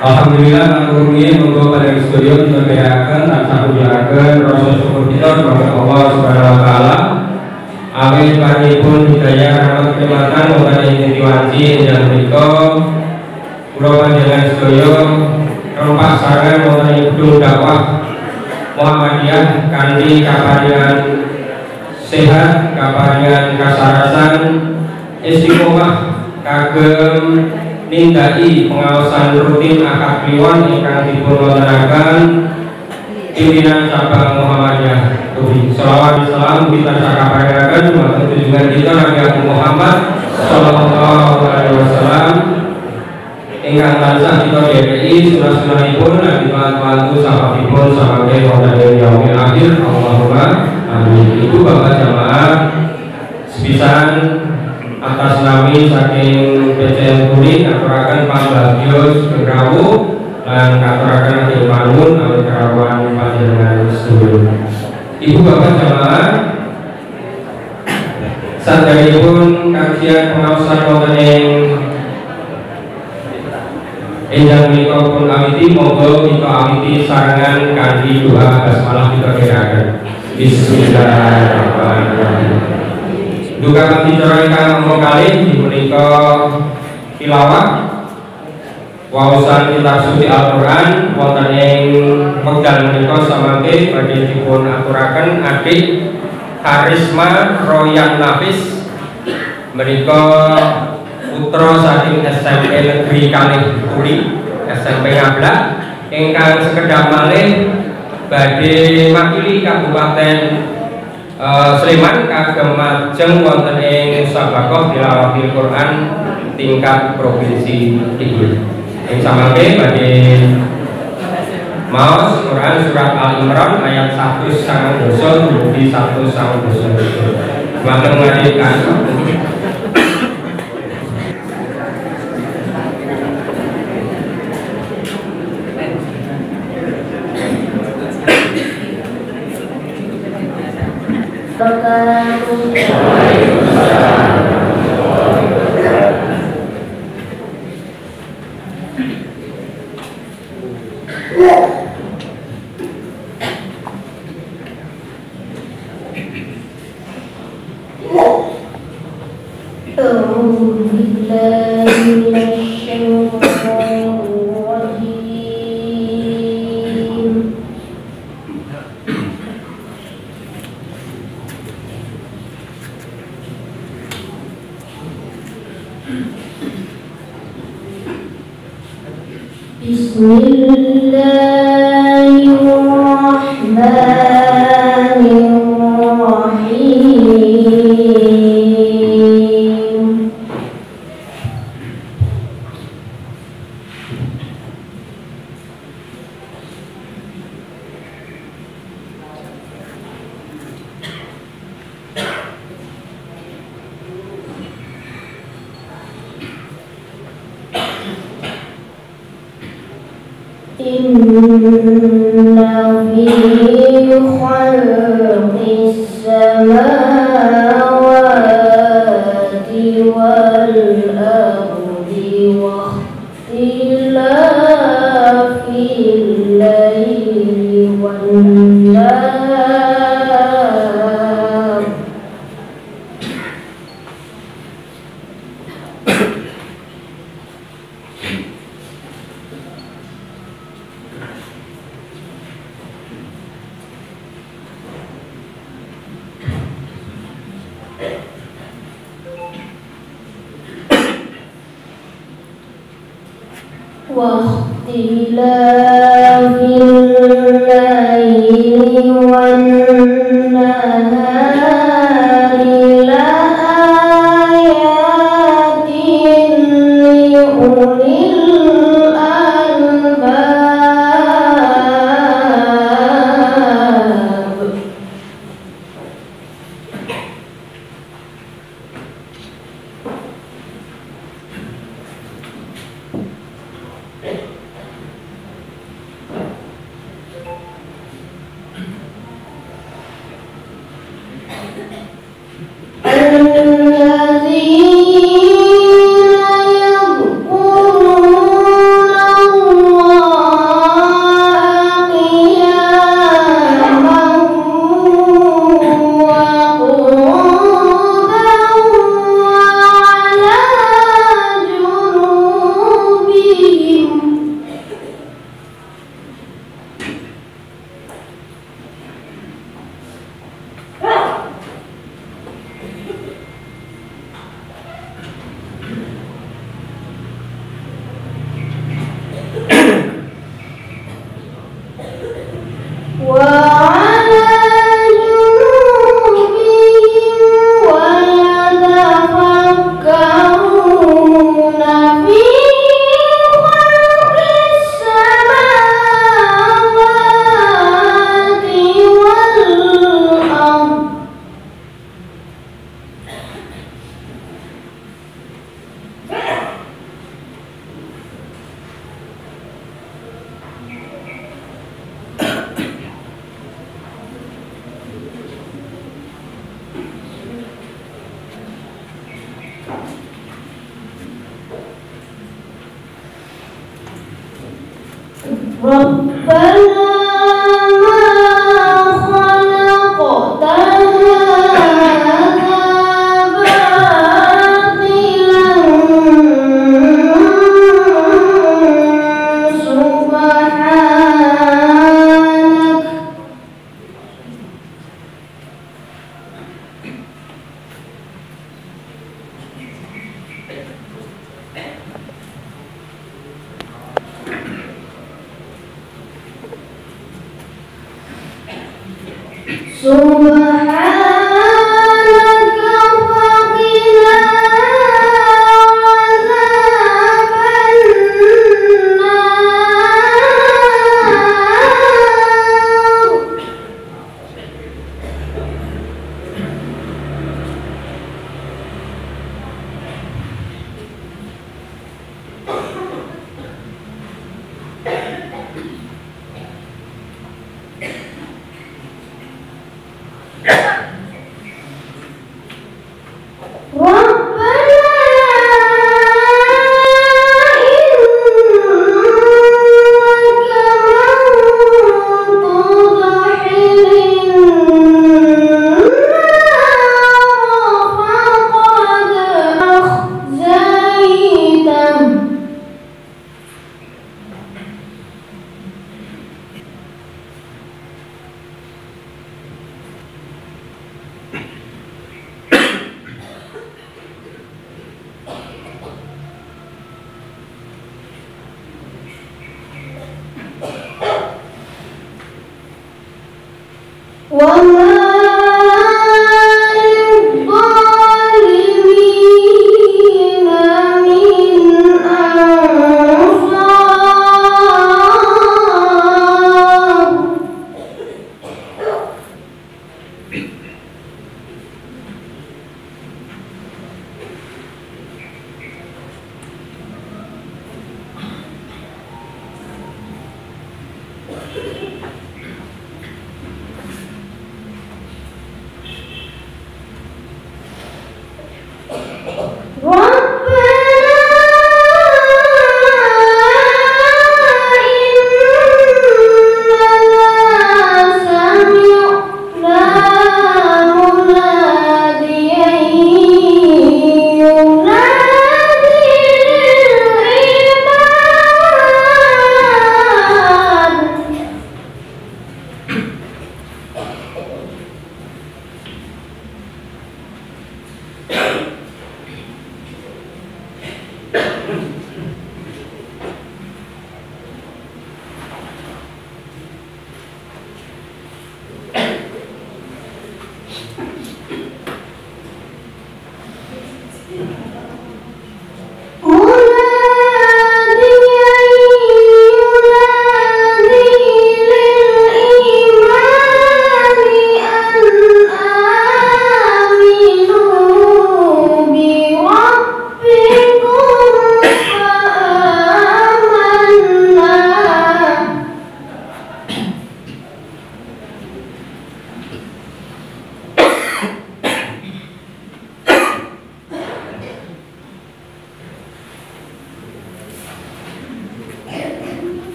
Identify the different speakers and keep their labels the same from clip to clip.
Speaker 1: Alhamdulillah mengurugi monggo pada studio kita berikan tansah pujiaken rasa syukur kita kepada Allah Subhanahu wa taala. Amin paringipun hidayah rahmat kenikmatan wonten ing wanci ingkang menika kula panjenengan sedaya rompak sareng wonten ing gedung dakwah Muhammadiyah kanthi kaparingan sehat, kaparingan kasarasan, istiqomah kagem nindaki pengawasan rutin akad kliwon ingkang dipunwontenaken pimpinan cabang Muhammadiyah Turi. Shalawat salam kita sakaparaken dumateng junjungan kita Nabi Muhammad sallallahu alaihi wasallam ingkang tansah kita dereki sunah-sunahipun lan dipantu sahabatipun samangke wonten ing yaumil akhir. Allahumma amin. Ibu bapak jamaah sepisan atas nami saking PCN Turi ngaturaken pangbagyos kegrawu lan ngaturaken ing mangun awit kerawan panjenengan sedaya. Ibu bapak jamaah sadèrèngipun kajian pengaosan wonten ing ingkang menika pun awiti monggo kita awiti sarengan kanthi doa basmalah kita kiraken. Bismillahirrahmanirrahim. Duka bicara ingkang monggo kalih dipunika tilawah waosan kitab suci Al-Qur'an wonten ing wekdal menika samangke badhe dipun aturaken adik Karisma Royan Nafis menika putra saking SMP Negeri Kalih Turi SMP Ngablak ingkang sekedhap malih badhe makili Kabupaten Sleman kagem majeng wonten ing musabaqah tilawatil Quran tingkat provinsi iki. Ing samangke badhe maos Quran surat Al Imran ayat 109 dumugi 109. Mangke ngadikan
Speaker 2: الذين يذكرون وكفر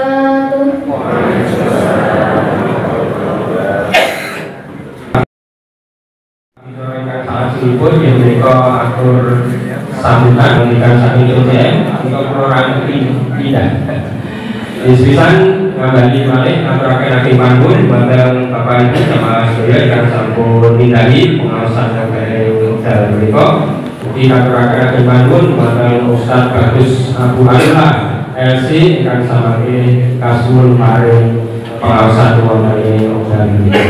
Speaker 2: wabarakatuh.
Speaker 1: Salahipun yang mereka atur sambutan memberikan saking UCM untuk kelurahan tidak. Isisan ngabali malih aturaken Hakim Mangun wonten Bapak Ibu jamaah sedaya ingkang sampun nindaki pengawasan saking dalam menika. Ugi aturaken Hakim Mangun wonten Ustaz Bagus Abu Hanifah LC ingkang samangke kasuwun paring pengawasan wonten ing wekdal menika.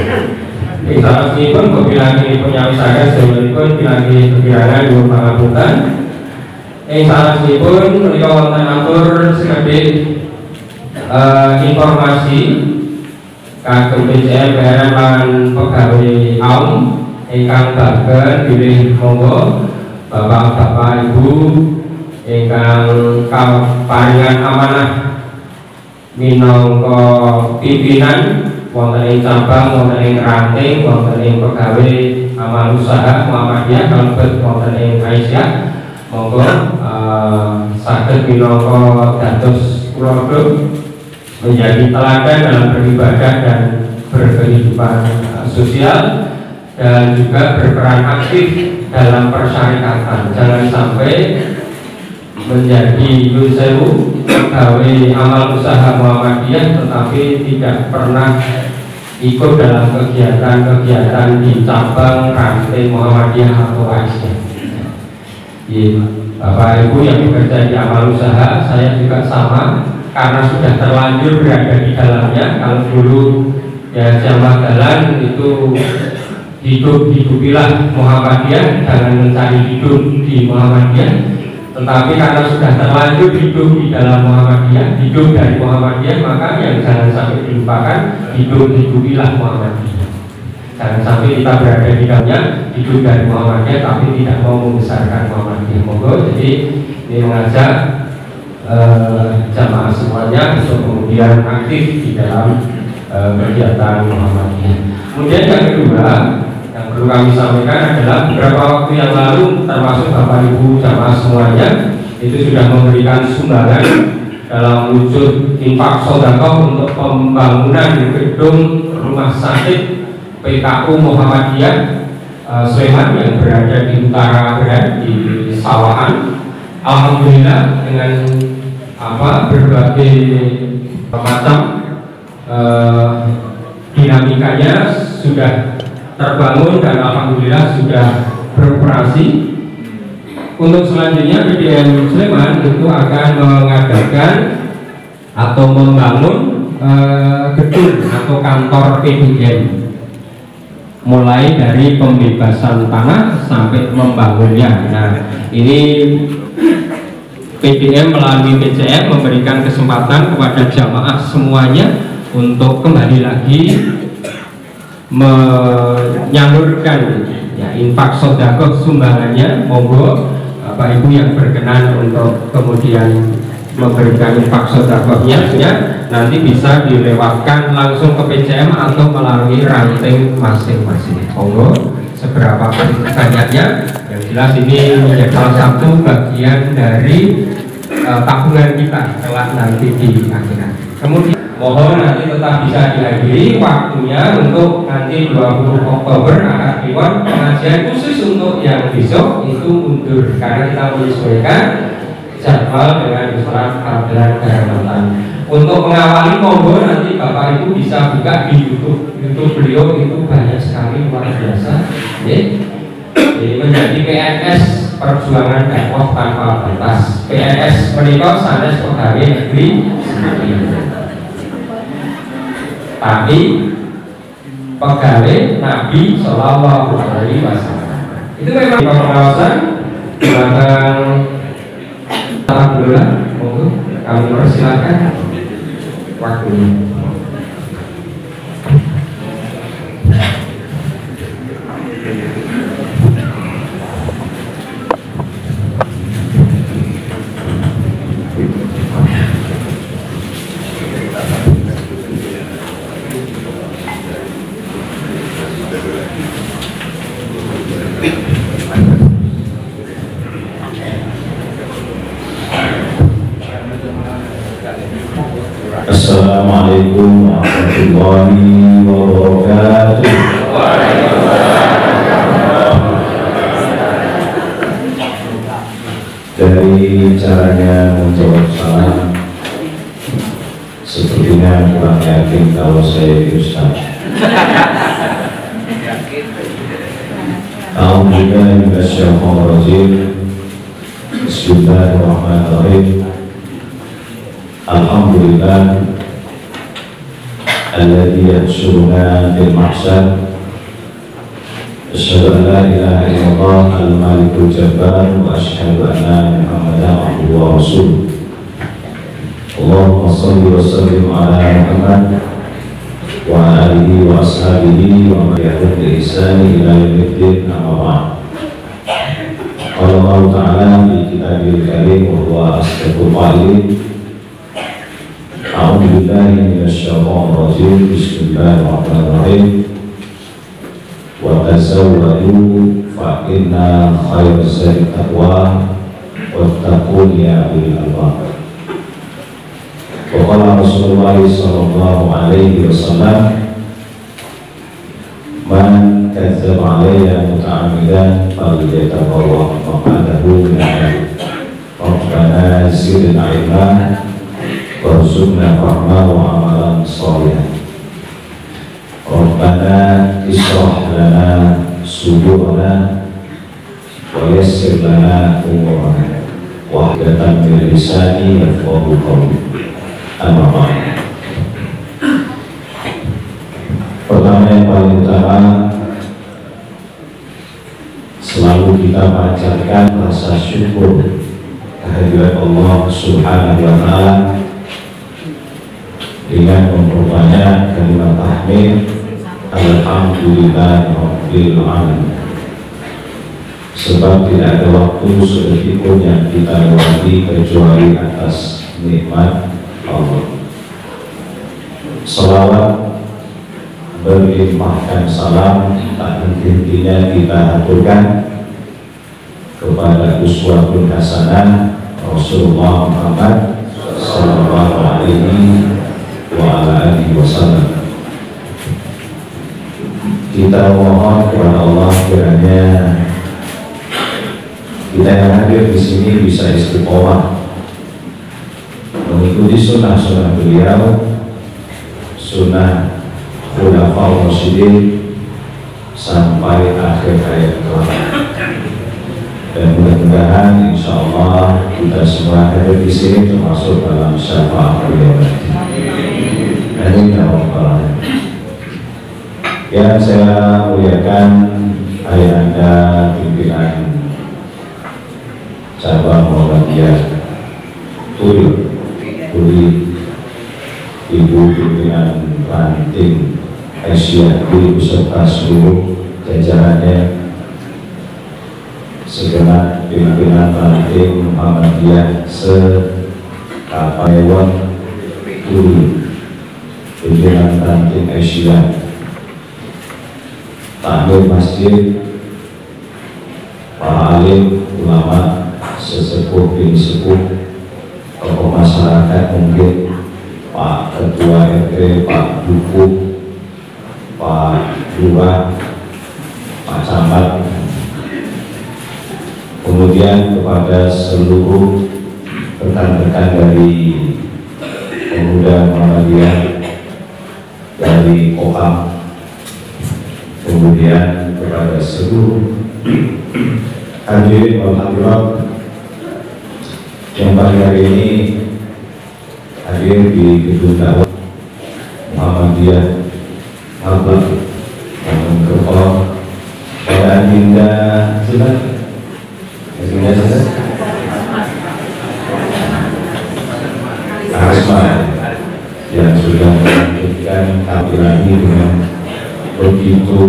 Speaker 1: Ing salajengipun kebilangipun nyawisaken sedherekaipun bilangipun kegirangan nyuwun pangapunten. Ing salajengipun menika wonten atur sekedhik informasi kagem PCM PRM lan pegawai AUM ingkang baged bilih monggo Bapak-bapak Ibu ingkang kaparingan amanah minangka pimpinan wonten ing cabang, wonten ing ranting, wonten ing pegawai amal usaha Muhammadiyah kalebet wonten ing Aisyah monggo saged minangka dados keluarga menjadi teladan dalam beribadah dan berkehidupan sosial dan juga berperan aktif dalam persyarikatan. Jangan sampai menjadi yusewu pegawai amal usaha Muhammadiyah tetapi tidak pernah ikut dalam kegiatan-kegiatan di cabang ranting Muhammadiyah atau Aisyah. Bapak Ibu yang bekerja di amal usaha, saya juga sama karena sudah terlanjur berada di dalamnya. Kalau dulu ya jamaah jalan itu hidupilah Muhammadiyah, jangan mencari hidup di Muhammadiyah. Tetapi karena sudah terlanjur hidup di dalam Muhammadiyah, hidup dari Muhammadiyah, maka yang jangan sampai dilupakan hidupilah Muhammadiyah. Jangan sampai kita berada di dalamnya, hidup dari Muhammadiyah tapi tidak mau membesarkan Muhammadiyah. Monggo jadi ini mengajak jamaah semuanya untuk kemudian aktif di dalam kegiatan Muhammadiyah. Kemudian yang kedua yang perlu kami sampaikan adalah beberapa waktu yang lalu termasuk Bapak Ibu jamaah semuanya itu sudah memberikan sumbangan dalam wujud infak sedekah untuk pembangunan gedung rumah sakit PKU Muhammadiyah Sleman yang berada di utara Berat di Sawahan. Alhamdulillah dengan berbagai macam dinamikanya sudah terbangun dan alhamdulillah sudah beroperasi. Untuk selanjutnya PDM Sleman itu akan mengadakan atau membangun gedung atau kantor PDM mulai dari pembebasan tanah sampai membangunnya. Nah, ini PDM melalui PCM memberikan kesempatan kepada jamaah semuanya untuk kembali lagi menyalurkan ya, infak sedekah sumbangannya. Monggo Bapak Ibu yang berkenan untuk kemudian memberikan infak sedekahnya ya, nanti bisa dilewatkan langsung ke PCM atau melalui ranting masing-masing. Monggo seberapa banyaknya, yang jelas ini menjadi salah satu bagian dari tabungan kita kelak nanti di akhirat. Kemudian mohon nanti tetap bisa dihadiri waktunya untuk nanti 20 Oktober akad Kliwon pengajian khusus untuk yang besok itu mundur karena kita menyesuaikan jadwal dengan surat panggilan kehormatan. Untuk mengawali monggo nanti Bapak Ibu bisa buka di YouTube beliau itu banyak sekali luar biasa. Menjadi PNS perjuangan dakwah tanpa batas. PNS menikah sanes pegawai negeri sendiri. Tapi pegawai Nabi Shallallahu Alaihi Wasallam itu memang pengawasan belakang. Alhamdulillah, monggo kami persilakan waktunya.
Speaker 2: Assalamualaikum warahmatullahi wabarakatuh. Dari caranya menjawab salam, sepertinya kurang yakin kalau saya Ustaz. Alhamdulillah, Bismillahirrahmanirrahim. Alhamdulillah alladzi yahsyuruna fil mahsyar. Asyhadu an la ilaha illallah al-malikul jabbar wa asyhadu anna Muhammadan abduhu wa rasuluh. Allahumma shalli wa sallim ala Muhammad wa ala alihi wa ashabihi wa man yahdihim bi ihsani ila yaumiddin, amma ba'd. Qala Allah ta'ala fi kitabil karim wa huwa asdaqul qa'ilin. A'udzu billahi minasyaitonir rajim. Bismillahirrahmanirrahim. Wa tazawwadu fa inna khairaz zadi taqwa wattaqun ya ulil albab. Wa qala Rasulullah sallallahu alaihi wasallam, man kadzdzaba alayya muta'ammidan falyatabawwa maq'adahu minan nar. Rabbana zidna ilma warzuqna fahma wa amalan shalihan. Rabbana ishrah lana sudurana wa yassir lana umurana wahdatan min lisani yafqahu qawli. Amma ba'd. Pertama yang paling utama, selalu kita panjatkan rasa syukur kehadirat Allah Subhanahu wa Ta'ala dengan memperbanyak kalimat tahmid alhamdulillahirabbil alamin. Sebab tidak ada waktu sedetik pun yang kita lewati kecuali atas nikmat Allah. Salawat berlimpahkan salam tak henti-hentinya kita aturkan kepada uswatun hasanah Rasulullah Muhammad sallallahu alaihi wa ala alihi wasallam. Kita mohon kepada Allah kiranya kita yang hadir di sini bisa istiqomah mengikuti sunnah-sunnah beliau, sunnah khulafaur rasyidin sampai akhir hayat kelak. Dan mudah-mudahan insya Allah kita semua hadir di sini termasuk dalam syafaat beliau. Amin ya rabbal alamin. Yang saya muliakan ayahanda pimpinan cabang Muhammadiyah Turi, ibu pimpinan ranting Asia beserta seluruh jajarannya, segenap pimpinan ranting Muhammadiyah se-Kapaewon Turi, pimpinan ranting Asia, takmir masjid, para alim, ulama, sesepuh bin sepuh, tokoh masyarakat mungkin, Pak Ketua RT, Pak Duku, Pak Lurah, Pak Camat, kemudian kepada seluruh rekan-rekan dari pemuda Muhammadiyah, dari Kokam, kemudian kepada seluruh hadirin wal hadirat yang pada hari ini hadir di gedung dakwah Muhammadiyah Albak Kampung Kerpol. Pada Adinda Asma yang sudah melanjutkan tampilan ini dengan begitu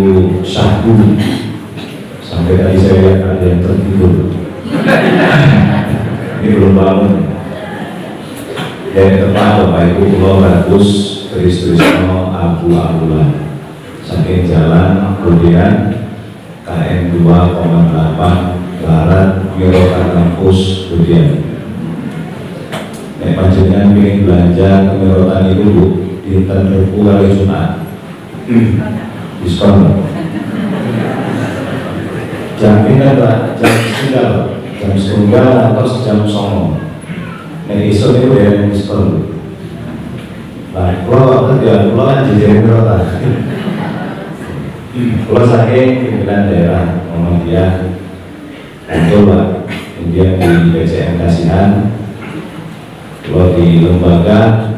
Speaker 2: syahdu sampai tadi saya lihat ada yang tertidur. Ini belum bangun. Dari depan Bapak Ibu Pulau Bagus Trisno Abu Abdullah saking jalan kemudian KM 2,8 Barat Mirokan Kampus kemudian panjenengan ingin belanja kemirotan itu Bu, dinten Rebo kali Jumat diskon jam pindah Pak, jam setunggal atau jam 09.00 nek iso itu ya diskon. Nah, kalau kan jajan kemirotan kalau saking pimpinan daerah Muhammadiyah betul Pak, kemudian di BCM Kasihan, kalau di lembaga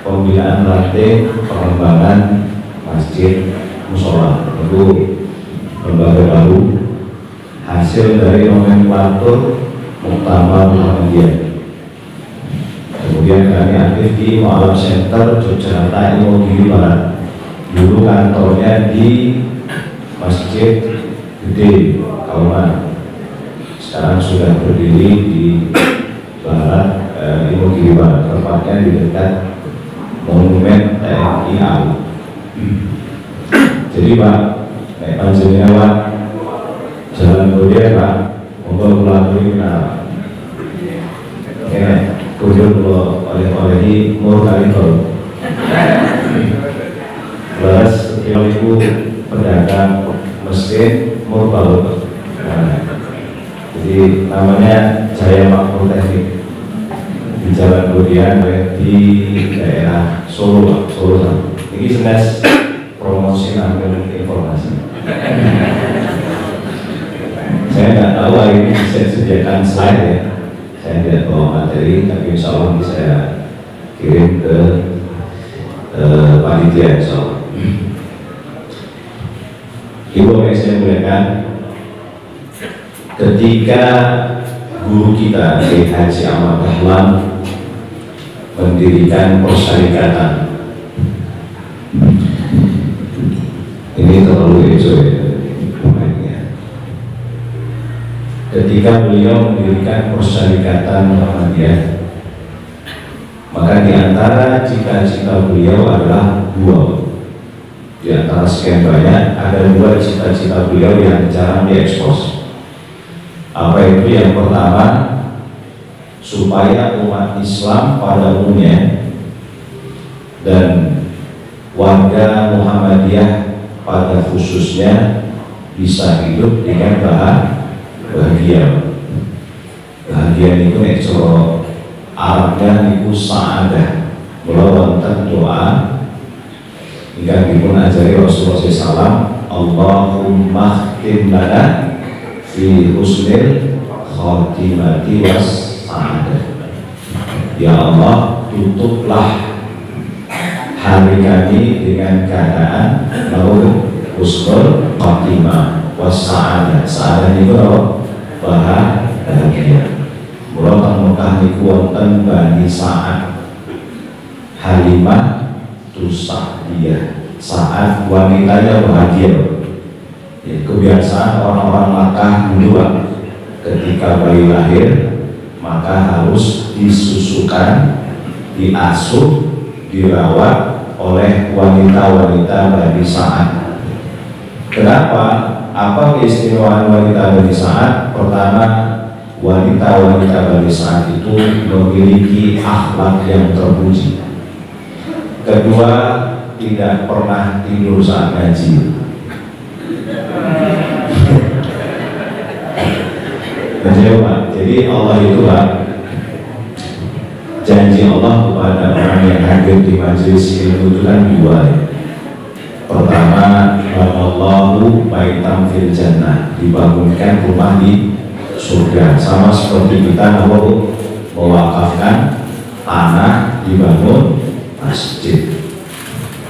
Speaker 2: pembinaan rantai pengembangan masjid musola itu lembaga baru hasil dari nomenklatur Muktamar Muhammadiyah. Kemudian kami aktif di Mu'alaf Center Yogyakarta Imogiri Barat. Dulu kantornya di Masjid Gede Kauman, sekarang sudah berdiri di Barat Imogiri Barat, tepatnya di dekat Monumen TNI AU. Jadi Pak, naik panjenengan Pak, jalan Bodeh Pak, monggo kula aturi menawa. Kudu oleh-olehi mur kali tol. Plus ibu pedagang mesin mur balut. Jadi namanya Jaya Makmur Teknik di Jalan Budian di daerah Solo, Solo. Ini senes promosi ambil informasi. Saya nggak tahu hari ini bisa sediakan slide ya. Saya tidak bawa materi, tapi insya Allah bisa saya kirim ke panitia insya Allah. Ibu yang saya muliakan, ketika guru kita Haji Ahmad Dahlan mendirikan persyarikatan, ini terlalu enjoy. Ketika beliau mendirikan persyarikatan Muhammadiyah, maka di antara cita-cita beliau adalah dua. Di antara sekian banyak, ada dua cita-cita beliau yang jarang diekspos. Apa itu? Yang pertama, supaya umat Islam pada umumnya dan warga Muhammadiyah pada khususnya bisa hidup dengan bahagia. Bahagia itu nek cara Arabnya niku sa'adah. Mula wonten doa ingkang dipun ajari Rasulullah SAW, Allahumma khtim lana fi husnil khatimati was sa'adah. Ya Allah, tutuplah hari kami dengan keadaan lalu husnul khatimah was sa'adah. Sa'adah itu apa? Bahagia. Mula teng Mekah niku wonten Bani Sa'ad, Halimah Tusa'diyah. Saat wanitanya bahagia. Ya, kebiasaan orang-orang Makkah dulu ketika bayi lahir maka harus disusukan, diasuh, dirawat oleh wanita-wanita Bani Sa'ad. Kenapa? Apa keistimewaan wanita Bani Sa'ad? Pertama, wanita-wanita Bani Sa'ad itu memiliki akhlak yang terpuji. Kedua, tidak pernah tidur saat ngaji. Jadi Allah itu Pak, janji Allah kepada orang yang hadir di majelis ilmu itu kan dua ya. Pertama, Allahu baitam fil jannah, dibangunkan rumah di surga. Sama seperti kita mewakafkan tanah, dibangun masjid.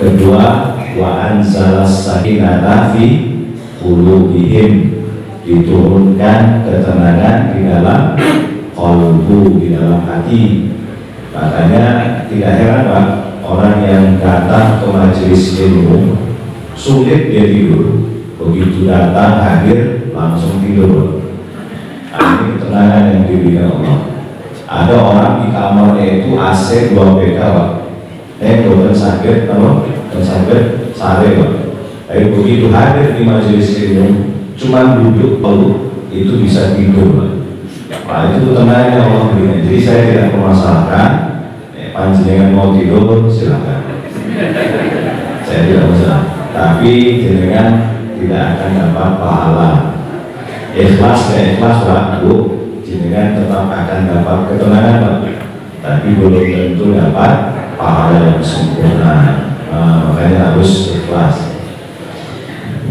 Speaker 2: Kedua, wa anzalas sakinata fi qulubihim, diturunkan ketenangan di dalam qalbu, di dalam hati. Makanya tidak heran Pak, orang yang datang ke majelis ilmu sulit dia tidur, begitu datang hadir langsung tidur. Nah, ini ketenangan yang diberikan Allah. Ada orang di kamarnya itu AC 2 PK Pak, bukan sakit, bukan sakit sare Pak. Tapi begitu hadir di majelis ilmu, cuma duduk itu bisa tidur Pak. Pak itu tenangnya Allah berikan. Jadi saya tidak memasalahkan. Panjenengan mau tidur silakan. Saya tidak masalah. Tapi jenengan tidak akan dapat pahala. Ikhlas ya ikhlas Pak Bu. Jenengan tetap akan dapat ketenangan Pak. Tapi belum tentu dapat pahala yang sempurna. Makanya harus ikhlas.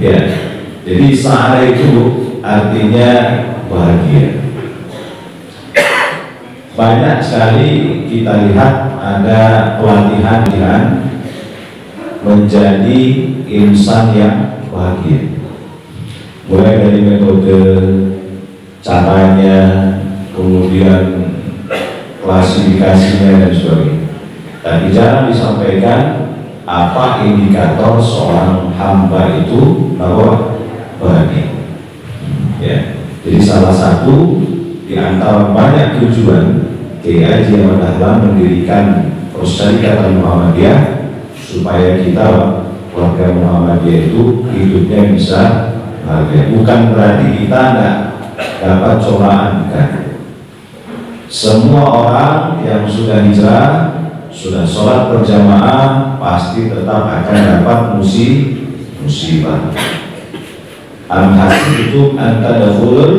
Speaker 2: Ya. Jadi sa'adah itu artinya bahagia. Banyak sekali kita lihat ada pelatihan menjadi insan yang bahagia. Mulai dari metode caranya, kemudian klasifikasinya dan sebagainya. Tapi jarang disampaikan apa indikator seorang hamba itu bahwa bahagia. Ya, jadi salah satu di antara banyak tujuan Kiai Haji Ahmad Dahlan mendirikan Persyarikatan Muhammadiyah supaya kita warga Muhammadiyah itu hidupnya bisa bahagia. Bukan berarti kita tidak dapat cobaan, kan? Semua orang yang sudah hijrah, sudah sholat berjamaah, pasti tetap akan dapat musibah. Al-Hasib itu antadakhulul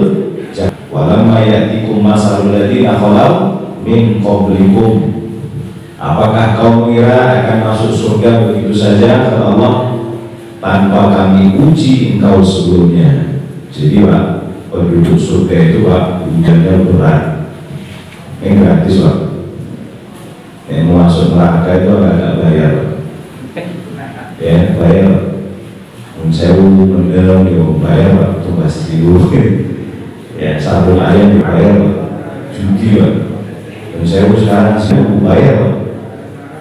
Speaker 2: walamma ya'tikum masalul ladzina khalau min qablikum. Apakah kau mengira akan masuk surga begitu saja kata Allah tanpa kami uji engkau sebelumnya? Jadi Pak, penduduk surga itu Pak ujiannya berat. Ini gratis Pak. Yang mau masuk neraka itu agak bayar. Ya bayar. Sewu mendalam bayar Pak, tugas ribu. Ya satu ayam dibayar Pak. Judi Pak. Dan sewu sekarang sewu bayar Pak.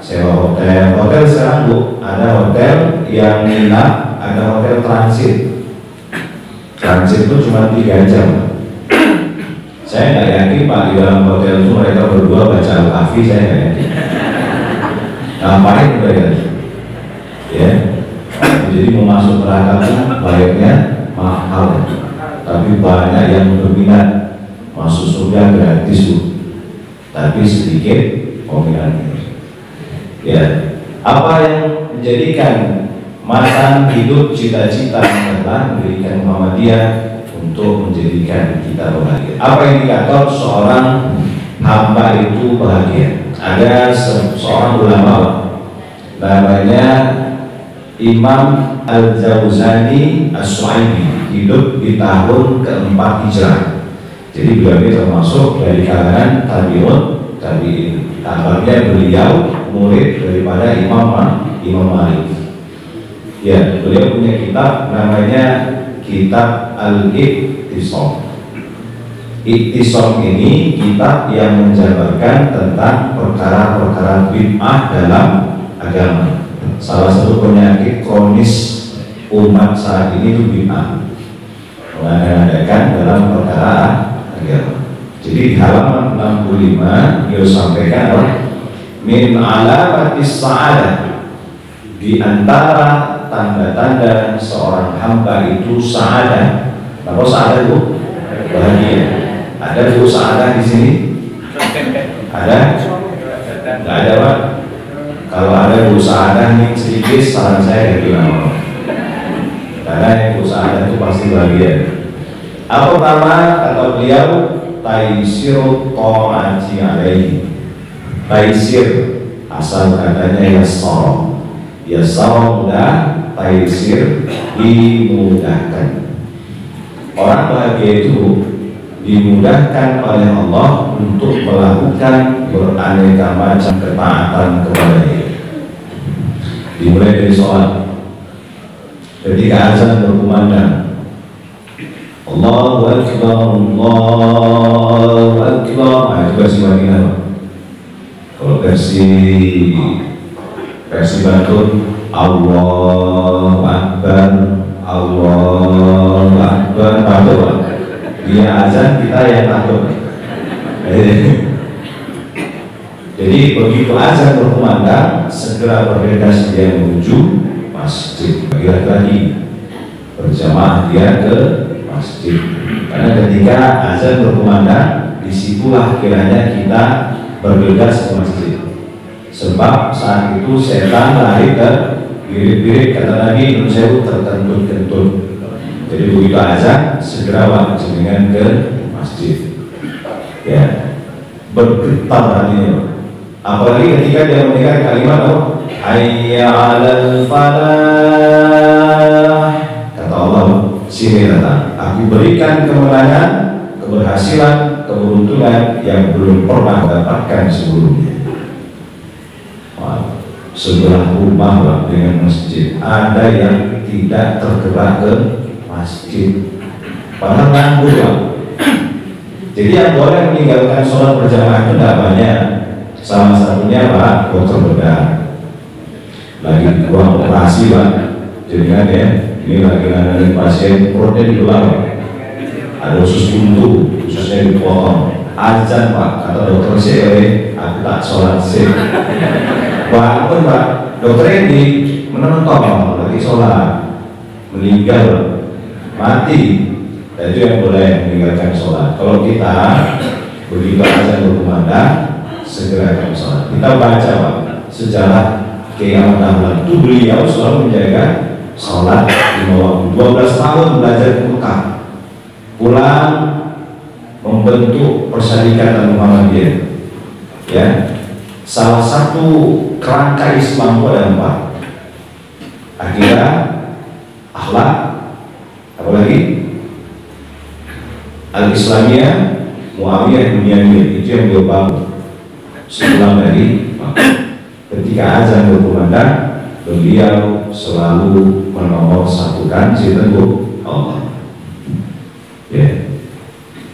Speaker 2: Sewa hotel sekarang Bu, ada hotel yang nginap, ada hotel transit. Transit itu cuma 3 jam. Saya nggak yakin Pak di dalam hotel itu mereka berdua baca Al-Kahfi, saya nggak yakin. Ngapain mereka? Ya, jadi mau masuk neraka pun bayarnya mahal. Tapi banyak yang berminat masuk surga gratis Bu. Tapi sedikit peminatnya. Ya, apa yang menjadikan matan hidup cita-cita adalah mendirikan Muhammadiyah untuk menjadikan kita bahagia. Apa indikator seorang hamba itu bahagia? Ada seorang ulama namanya Imam Al-Jauzani As-Su'aidi, hidup di tahun ke-4 Hijrah. Jadi beliau ini termasuk dari kalangan tabi'in. Kabarnya beliau murid daripada Imam Malik. Ya, beliau punya kitab namanya Kitab Al-Iqtisam. Iqtisam ini kitab yang menjabarkan tentang perkara-perkara bid'ah dalam agama. Salah satu penyakit kronis umat saat ini itu bid'ah, mengadakan dalam perkara agama. Jadi di halaman 65 beliau sampaikan min alamatis sa'adah, di antara tanda-tanda seorang hamba itu sa'adah. Apa sa'adah Bu? Bahagia. Ada Bu sa'adah di sini? Ada? Nggak ada Pak? Kalau ada Bu sa'adah nih sedikit saran saya dari nama. Karena yang Bu sa'adah itu pasti bahagia. Apa pertama kata beliau? Taisir ta'ati alaihi. Taisir asal katanya yasar mudah, taisir dimudahkan. Orang bahagia itu dimudahkan oleh Allah untuk melakukan beraneka macam ketaatan kepada-Nya. Dimulai dari sholat, ketika azan berkumandang Allahu Akbar, Allahu Akbar. Nah, itu versi Madinah. Kalau versi Bantul, Allahu Akbar, Allahu Akbar. Bantul. Dia azan, kita yang takut. Jadi begitu azan berkumandang, segera bergegas dia menuju masjid. Lagi berjamaah dia ke masjid. Karena ketika azan berkumandang di disitulah kiranya kita bergegas ke masjid. Sebab saat itu setan lari ke birit-birit, kata Nabi Nusa terkentut-kentut. Jadi begitu azan segera wajib dengan ke masjid. Ya, bergetar hatinya. Apalagi ketika dia mendengar kalimat hayya 'alal falah. Kata Allah, sini datang, aku berikan kemenangan, keberhasilan, keberuntungan yang belum pernah dapatkan sebelumnya. Sebelah rumah dengan masjid ada yang tidak tergerak ke masjid, padahal nganggur lah. Jadi yang boleh meninggalkan sholat berjamaah itu tidak banyak. Salah satunya Pak dokter bedah lagi ruang operasi Pak, jadi kan ya ini lagi nangani pasien perutnya dibelah, ada usus buntu, ususnya dipotong. Azan Pak, kata dokter CW, aku tak sholat sih. Walaupun Pak dokter ini menonton lagi sholat, meninggal, mati, dan itu yang boleh meninggalkan sholat. Kalau kita begitu azan berkumandang segera akan sholat. Kita baca Pak sejarah Kiai Ahmad itu beliau selalu menjaga sholat di bawah 12 tahun belajar di Mekah, pulang membentuk Persyarikatan Muhammadiyah. Ya, salah satu kerangka Islam itu ada 4: akidah, akhlak, apalagi al-Islamiyah, Muawiyah, Dunia, itu yang beliau bangun. Sepulang dari ketika azan berkumandang, beliau selalu menomor satukan cinta Allah. Ya,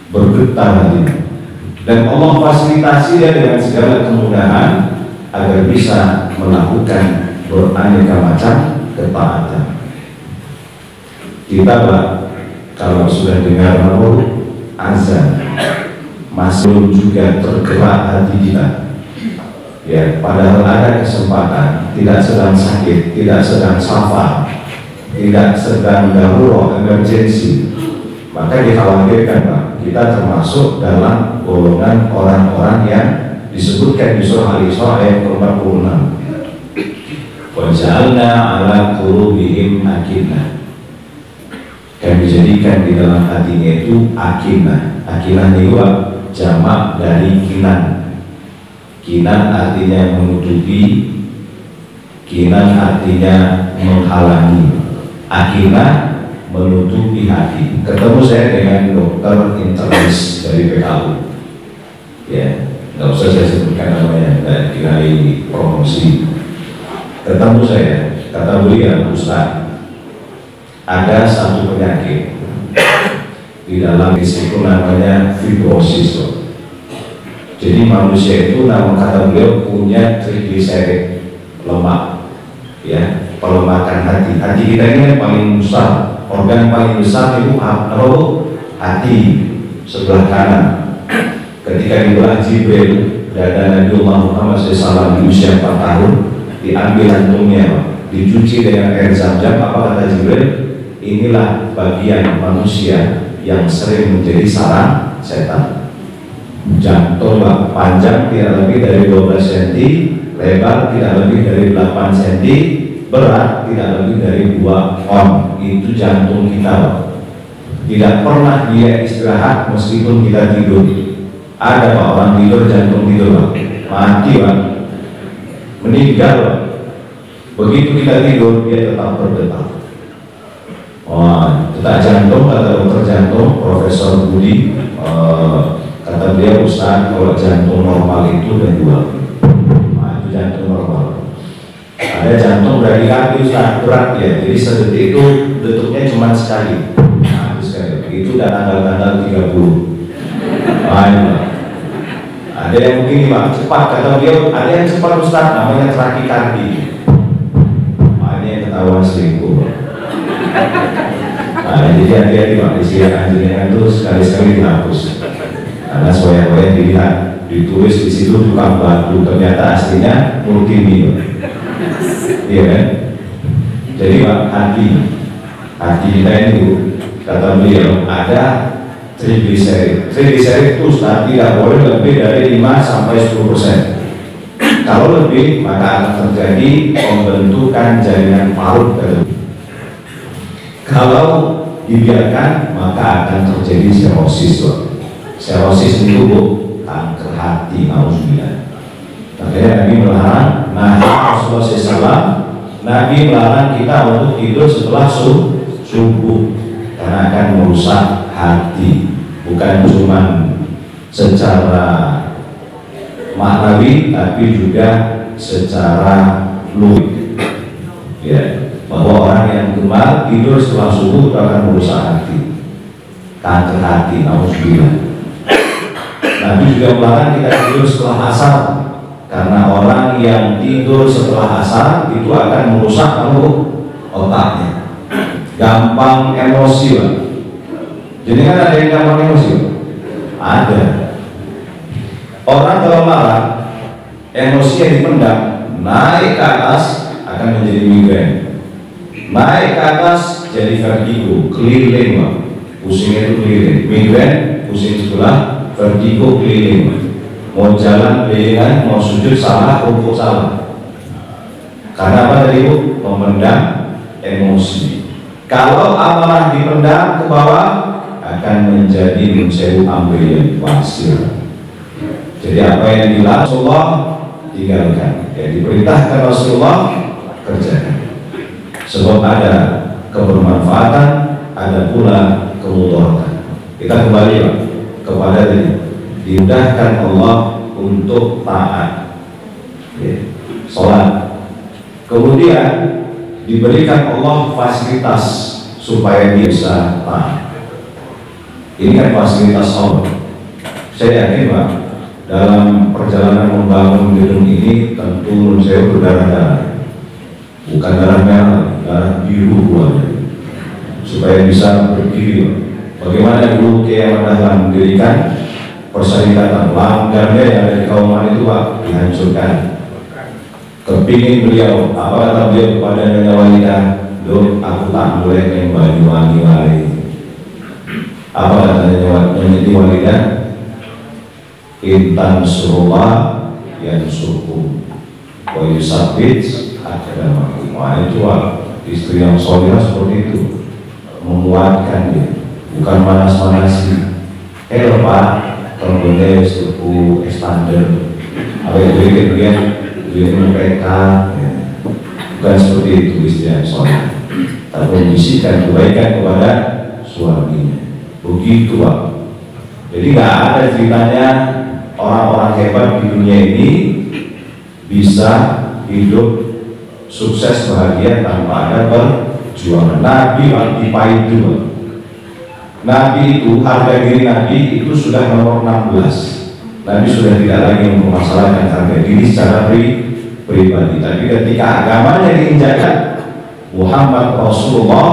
Speaker 2: bergetar hatinya, dan Allah fasilitasi dia dengan segala kemudahan agar bisa melakukan beraneka macam ketaatan. Kita Pak, kalau sudah dengar azan masih juga tergerak hati kita. Ya, padahal ada kesempatan, tidak sedang sakit, tidak sedang safar, tidak sedang darurat, emergency, maka dikhawatirkan Pak, kita termasuk dalam golongan orang-orang yang disebutkan di surah Al-Isra ayat 46. Waj'alna 'ala qulubihim akinnah. Kami jadikan di dalam hatinya itu akinah. Akinah itu jamak dari kinan. Kinan artinya menutupi, kinan artinya menghalangi, akinah menutupi hati. Ketemu saya dengan dokter internis dari PKU, ya, nggak usah saya sebutkan namanya, dan dinilai promosi. Ketemu saya, kata beliau, Ustaz, ada satu penyakit di dalam risiko namanya fibrosis. Jadi manusia itu, nama kata beliau, punya trigliserid, lemak, ya, pelemakan hati. Hati kita ini yang paling besar, organ paling besar itu hati sebelah kanan. Ketika dibelah Jibril, dada Nabi Muhammad SAW di usia 4 tahun, diambil jantungnya, dicuci dengan air Zam-Zam. Apa kata Jibril? Inilah bagian manusia yang sering menjadi sarang setan. Jantung panjang tidak lebih dari 12 cm, lebar tidak lebih dari 8 cm, berat tidak lebih dari 2 on. Itu jantung kita. Tidak pernah dia istirahat meskipun kita tidur. Ada Pak orang tidur, jantung tidur Pak, mati Pak, meninggal Pak. Begitu kita tidur dia tetap berdetak. Wah, detak jantung, kata dokter jantung Profesor Budi, kata dia, Ustaz, kalau jantung normal itu ada 2. Nah, itu jantung normal. Ada jantung bradikardis Ustaz, berat ya, jadi sedetik itu detuknya cuma sekali. Nah, itu sekali. Itu dan tanggal-tanggal 30. Nah, ada yang begini Pak, cepat, kata beliau, ada yang cepat Ustaz, namanya trakikardi. Nah, ini yang ketahuan selingkuh. Nah, jadi hati-hati Pak, istilah anjingan itu sekali-sekali dihapus. Karena soya-soya dilihat, ditulis di situ tukang batu, ternyata aslinya multimil. Iya kan? Jadi Pak, hati kita itu, kata beliau, ada Triglycerid itu tidak boleh lebih dari 5-10%. Kalau lebih, maka akan terjadi pembentukan jaringan parut ke depan. Kalau dibiarkan, maka akan terjadi sirosis. Sirosis itu kanker hati, nauzubillah. Makanya Nabi melarang, Rasulullah SAW, Nabi melarang kita untuk tidur setelah subuh, karena akan merusak hati, bukan cuma secara maknawi, tapi juga secara logik. Ya, bahwa orang yang gemar tidur setelah subuh itu akan merusak hati, kanker hati, nauzubillah. Nabi juga melarang kita tidur setelah asar, karena orang yang tidur setelah asar itu akan merusak otaknya, gampang emosi, Pak. Jadi kan ada yang gampang emosi, Pak? Ada. Orang kalau marah, emosi yang dipendam naik ke atas akan menjadi migrain, naik ke atas jadi vertigo, keliling, Pak. Pusingnya itu keliling, migrain, pusing sebelah, vertigo keliling, Pak. Mau jalan kelilingan, mau sujud salah, rukuk salah. Karena apa tadi, Bu? Memendam emosi. Kalau amarah dipendam ke bawah, akan menjadi mensewu ambil pasir. Jadi apa yang dilarang Rasulullah tinggalkan, yang diperintahkan Rasulullah kerjakan. Sebab ada kebermanfaatan, ada pula kemudaratan. Kita kembali, Pak, kepada dimudahkan Allah untuk taat, ya, sholat. Kemudian diberikan Allah fasilitas supaya dia bisa taat. Ini kan fasilitas Allah. Saya yakin, Pak, dalam perjalanan membangun gedung ini tentu menurut saya berdarah-darah, bukan darah merah, darah biru buahnya, supaya bisa berdiri. Bagaimana dulu Kiai Ahmad Dahlan mendirikan persyaratan langgarnya yang ada di Kauman itu, Pak, dihancurkan. Kepingin beliau, apa kata beliau kepada Nyonya Walidah, "Dok, aku tak boleh main Banyuwangi lagi." Apa katanya Nyonya Walidah? "Intan surullah yang surku wa yusabit akadamakum." Wah, itu, Pak, istri yang soleh seperti itu, menguatkan dia, bukan manas-manasi. Pak, kalau boleh suku expander, apa itu dia mereka, ya. Bukan seperti itu istri yang soleh, tapi membisikkan kebaikan kepada suaminya. Begitu, Pak. Jadi nggak ada ceritanya orang-orang hebat di dunia ini bisa hidup sukses bahagia tanpa ada perjuangan. Nabi itu, Nabi itu, harga diri Nabi itu sudah nomor 16. Nabi sudah tidak lagi mempermasalahkan harga diri secara pribadi. Tapi ketika agamanya diinjakkan, Muhammad Rasulullah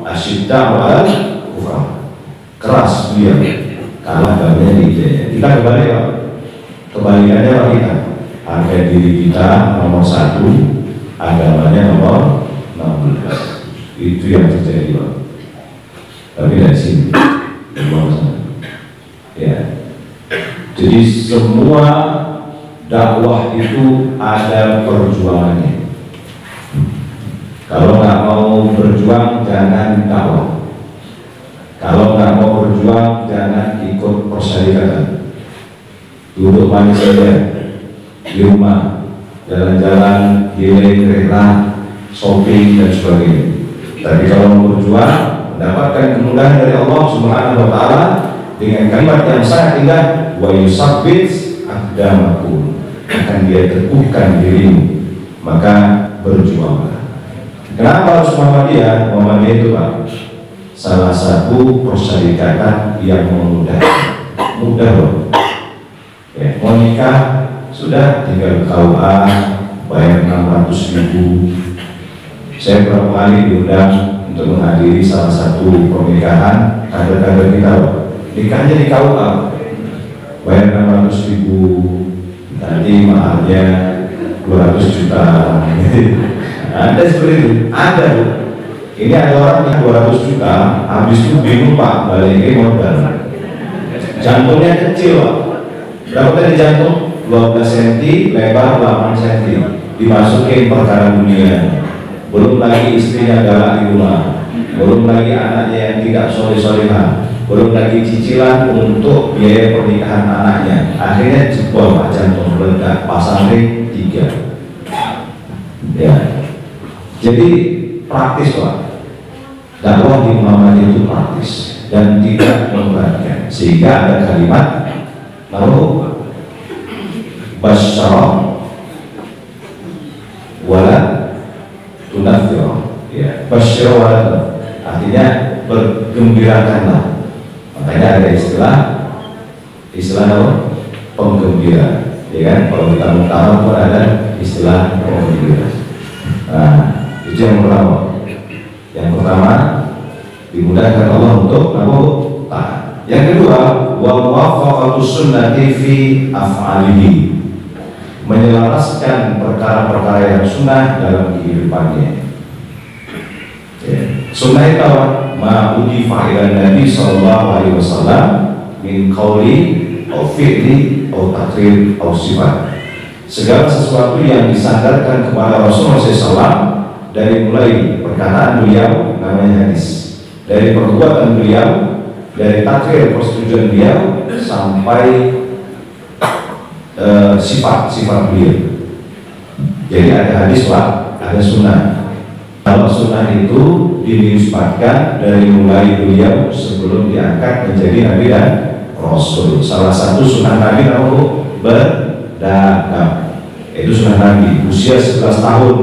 Speaker 2: asyidda wal kufar, keras beliau, kalah agamanya diinjakkan. Kita kembali, Pak, kebalikannya, Pak, kita harga diri kita nomor 1, agamanya nomor 16. Itu yang terjadi, Pak. Tapi dari sini, ya. Jadi semua dakwah itu ada perjuangannya. Kalau nggak mau berjuang, jangan dakwah. Kalau nggak mau berjuang, jangan ikut persyarikatan. Duduk manis saja di rumah, jalan-jalan, healing, kereta, shopping dan sebagainya. Tapi kalau mau berjuang, mendapatkan kemudahan dari Allah Subhanahu wa Ta'ala dengan kalimat yang sangat indah, wa yusabbit aqdamakum, akan dia teguhkan dirimu, maka berjuanglah. Kenapa harus Muhammadiyah? Muhammadiyah itu, Pak, salah satu persyarikatan yang mudah, loh. Ya, mau nikah sudah tinggal KUA, bayar 600.000. Saya berapa kali diundang untuk menghadiri salah satu pernikahan kader-kader kita, nikahnya di KUA, bayar 600.000, nanti mahalnya 200 juta. Ada seperti itu, ada, Bu. Ini ada orang yang 200 juta, habis itu bingung, Pak, baliknya modal. Jantungnya kecil Pak. Berapa tadi jantung? 12 cm, lebar 8 cm. Dimasukin perkara dunia. Belum lagi istrinya galak di rumah, belum lagi anaknya yang tidak soleh-solehah, belum lagi cicilan untuk biaya pernikahan anaknya. Akhirnya jebol Pak, jantung meledak, pasang ring 3. Ya, jadi praktis Pak. Dakwah di Muhammadiyah itu praktis dan tidak memberatkan, sehingga ada kalimat lalu basyara wala tunafir, ya, basyara wala, artinya bergembirakanlah. Makanya ada istilah apa? Penggembira, ya kan? Kalau kita mengetahui pun ada istilah penggembira. Nah, itu yang pertama. Yang pertama, dimudahkan Allah untuk taat. Yang kedua, wa muwafaqatus sunnati fi af'alihi, menyelaraskan perkara-perkara yang sunnah dalam kehidupannya. Ya. Sunnah itu apa? Ma udifa ila Nabi sallallahu alaihi wasallam min qauli au fi'li au taqrir au sifat. Segala sesuatu yang disandarkan kepada Rasulullah SAW, dari mulai perkataan beliau namanya hadis, dari perbuatan beliau, dari takrir persetujuan beliau, sampai sifat-sifat beliau. Jadi ada hadis Pak, ada sunnah. Kalau sunnah itu dinisbatkan dari mulai beliau sebelum diangkat menjadi Nabi dan Rasul. Salah satu sunnah Nabi apa Bu? Berdagang. Itu sunnah Nabi. Usia 11 tahun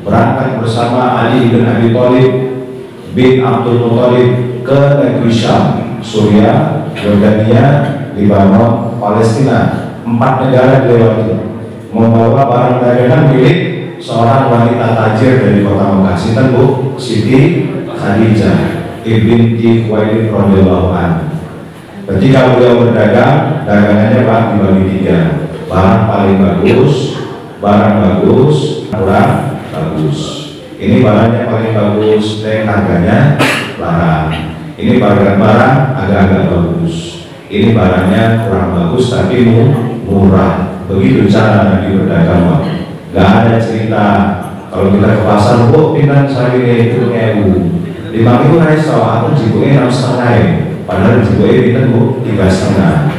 Speaker 2: berangkat bersama Ali bin Abi Thalib bin Abdul Muthalib ke negeri Syam, Suriah, Yordania, Lebanon, Palestina. 4 negara dilewati, membawa barang dagangan milik seorang wanita tajir dari kota Mekah. Sinten Bu? Siti Khadijah binti Khuwailid radhiyallahu anha. Ketika beliau berdagang, dagangannya Pak dibagi 3. Barang paling bagus, barang bagus, kurang bagus. Ini barangnya paling bagus, dan harganya barang. Ini barang agak-agak bagus. Ini barangnya kurang bagus tapi murah. Begitu cara Nabi berdagang Pak. Gak ada cerita kalau kita ke pasar, Bu, pindah sari itu 5.000. 5.000 naik so, aku jibuke 6,5. Padahal jibuke pindah Bu 3,5.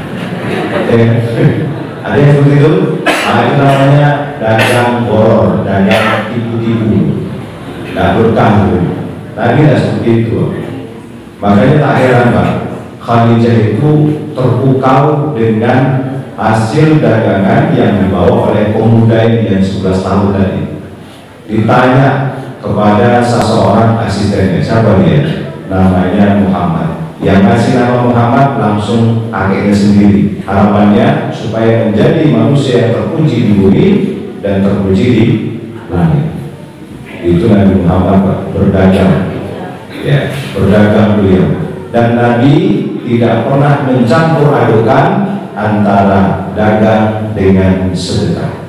Speaker 2: Ada yang seperti itu? Nah, itu namanya dagang boror, dagang tipu-tipu. Gak berkah. Nabi tidak seperti itu. Makanya tak heran Pak, Khadijah itu terpukau dengan hasil dagangan yang dibawa oleh pemuda ini yang 11 tahun tadi. Ditanya kepada seseorang asistennya, siapa dia? Namanya Muhammad. Yang ngasih nama Muhammad langsung kakeknya sendiri. Harapannya supaya menjadi manusia yang terpuji di bumi dan terpuji di langit. Itu Nabi Muhammad Pak, berdagang. Ya, berdagang beliau. Dan Nabi tidak pernah mencampur adukan antara dagang dengan sedekah.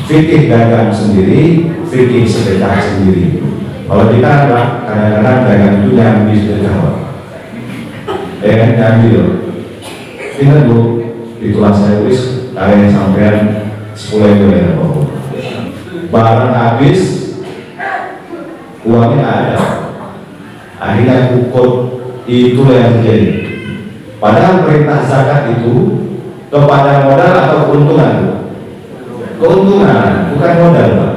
Speaker 2: Fikih dagang sendiri, fikih sedekah sendiri. Kalau kita apa? Kadang-kadang dagang itu nyambi sedekah. Nyambi loh. Ingat Bu, itulah saya tulis kalian sampean 10 ya Bapak. Barang habis, uangnya ada. Akhirnya kukut, itulah yang terjadi. Padahal perintah zakat itu kepada modal atau keuntungan? Keuntungan, bukan modal Pak.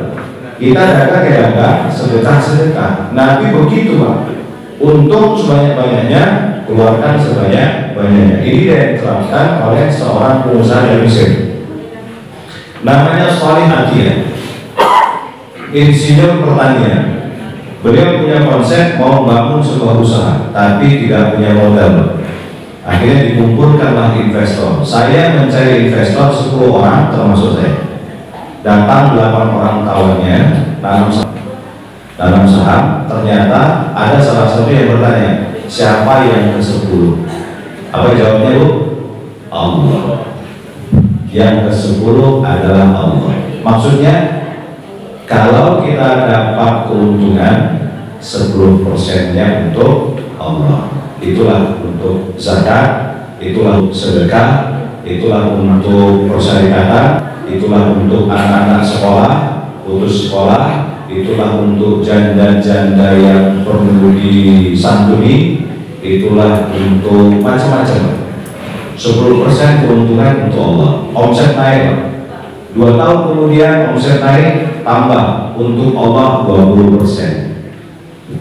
Speaker 2: Kita dagang ya dagang, sedekah. Nabi begitu Pak. Untung sebanyak-banyaknya, keluarkan sebanyak-banyaknya. Ini diterapkan oleh seorang pengusaha dari Mesir. Namanya Salih Atiyah, insinyur pertanian. Beliau punya konsep mau membangun sebuah usaha, tapi tidak punya modal. Akhirnya dikumpulkanlah investor. Saya mencari investor 10 orang termasuk saya. Datang 8 orang kawannya dalam saham. Ternyata ada salah satu yang bertanya, siapa yang ke-10? Apa jawabnya Bu? Allah. Yang ke-10 adalah Allah. Maksudnya kalau kita dapat keuntungan 10%-nya untuk Allah, itulah untuk zakat, itulah sedekah, itulah untuk persyarikatan, itulah untuk anak-anak sekolah, putus sekolah, itulah untuk janda-janda yang perlu disantuni, itulah untuk macam-macam. 10% keuntungan untuk Allah. Omset naik, 2 tahun kemudian omset naik, tambah untuk Allah 20%,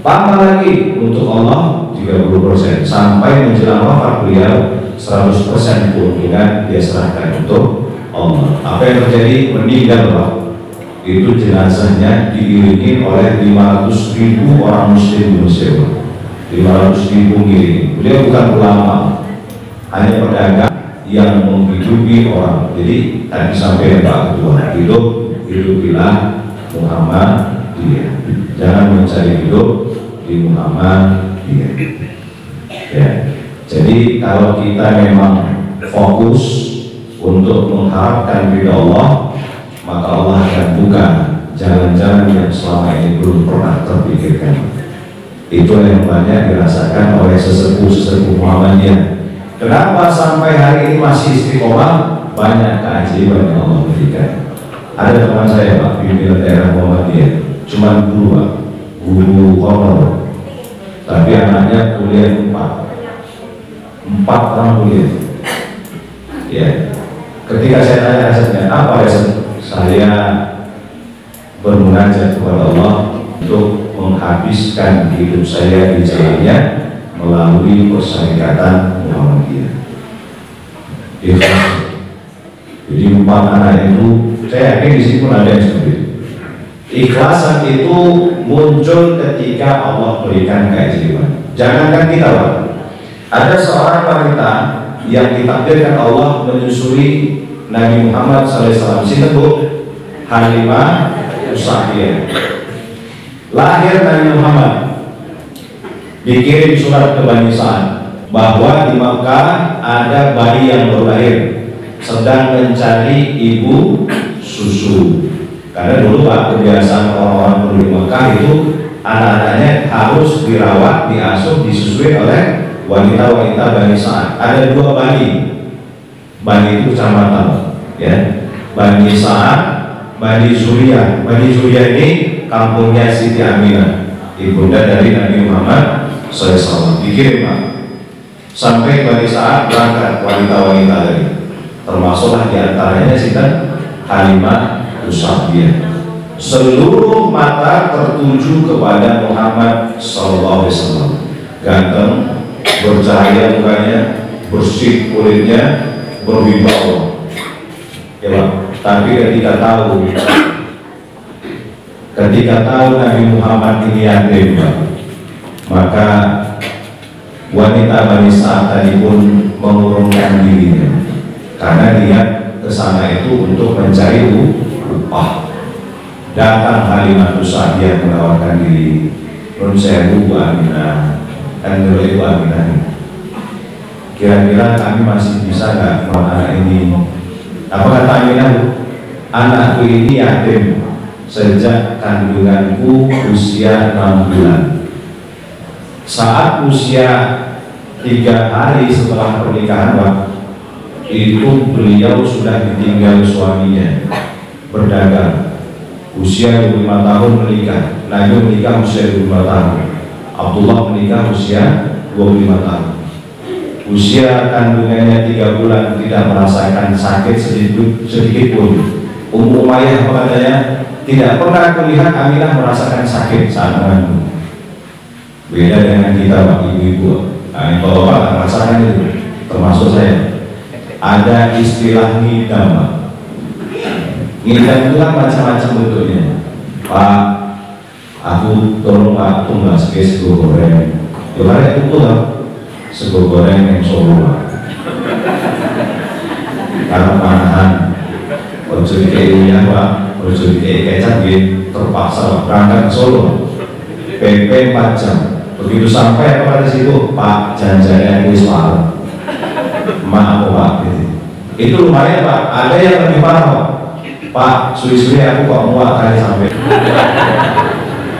Speaker 2: tambah lagi untuk Allah 30%, sampai menjelang wafat beliau 100% keuntungan dia serahkan untuk Allah. Apa yang terjadi? Meninggal Pak. Itu jenazahnya diiringi oleh 500.000 orang muslim di Mesir. 500.000 ngiring. Beliau bukan ulama, hanya pedagang yang menghidupi orang. Jadi tadi sampai Pak Ketua, hidupilah Muhammadiyah. Jangan mencari hidup di Muhammadiyah. Ya. Jadi kalau kita memang fokus untuk mengharapkan ridha Allah, maka Allah akan buka jalan-jalan yang selama ini belum pernah terpikirkan. Itu yang banyak dirasakan oleh sesepuh-sesepuh Muhammadiyah. Kenapa sampai hari ini masih istiqomah? Banyak keajaiban yang Allah berikan. Ada teman saya Pak, pimpinan daerah Muhammadiyah, cuma guru Pak, guru honor, tapi anaknya kuliah 4 orang kuliah. Ya, ketika saya tanya hasilnya, apa hasil? Saya bermunajat kepada Allah untuk menghabiskan hidup saya di jalannya melalui persyarikatan Muhammadiyah. Jadi 4 anak itu, saya yakin di sini pun ada yang seperti itu. Ikhlasan itu muncul ketika Allah berikan keajaiban. Jangankan kita Pak, ada seorang wanita yang ditakdirkan Allah menyusui Nabi Muhammad SAW, sinten Bu? Halimah Sa'diyah. Lahir Nabi Muhammad, dikirim surat ke Bani Sa'ad bahwa di Makkah ada bayi yang baru lahir sedang mencari ibu susu. Karena dulu Pak, kebiasaan orang-orang penduduk Makkah itu anak-anaknya harus dirawat, diasuh, disusui oleh wanita-wanita Bani Sa'ad. Ada 2 Bani. Bani itu kecamatan, ya. Bani Sa'ad, Bani Zuriyah. Bani Zuriyah ini kampungnya Siti Aminah, ibunda dari Nabi Muhammad SAW. Dikirim Pak, sampai Bani Sa'ad berangkat wanita-wanita tadi, termasuklah diantaranya Siti Halimah Sa'diyah. Seluruh mata tertuju kepada Muhammad SAW. Ganteng, bercahaya mukanya, bersih kulitnya, berwibawa. Ya Pak, tapi ketika tahu Nabi Muhammad ini yatim Pak, maka wanita Bani Sa'ad tadi pun mengurungkan dirinya, karena dia kesana itu untuk mencari upah. Datang Halimah Sa'diyah menawarkan diri, "Nun sewu Bu Aminah, kan dulu Ibu Aminah, kira-kira kami masih bisa nggak merawat anak ini?" Apa kata Aminah? "Anakku ini yatim sejak kandunganku usia 6 bulan. Saat usia 3 hari setelah pernikahan Pak, itu beliau sudah ditinggal suaminya berdagang. Usia 25 tahun menikah, Nabi menikah usia 25 tahun, Abdullah menikah usia 25 tahun. Usia kandungannya 3 bulan tidak merasakan sakit sedikit pun. Ummu Umayyah apa katanya? Tidak pernah kulihat Aminah merasakan sakit saat mengandung. Beda dengan kita Pak, ibu-ibu. Nah, bapak merasakan itu, termasuk saya. Ada istilah ngidam Pak. Ngidam itu kan macam-macam bentuknya. Pak, aku tolong Pak tunggal sego goreng. Yohane itu Pak, sego goreng yang Solo Pak. Karena panahan, ojo dikei Pak, ojo dikei kecap gitu, terpaksa Pak berangkat ke Solo. PP 4 jam. Begitu sampai pada situ, Pak janjinya wis parah. Maaf Pak, gitu. Itu lumayan Pak. Ada yang lebih parah Pak. Pak, suwi-suwi aku kok muak kali sampai.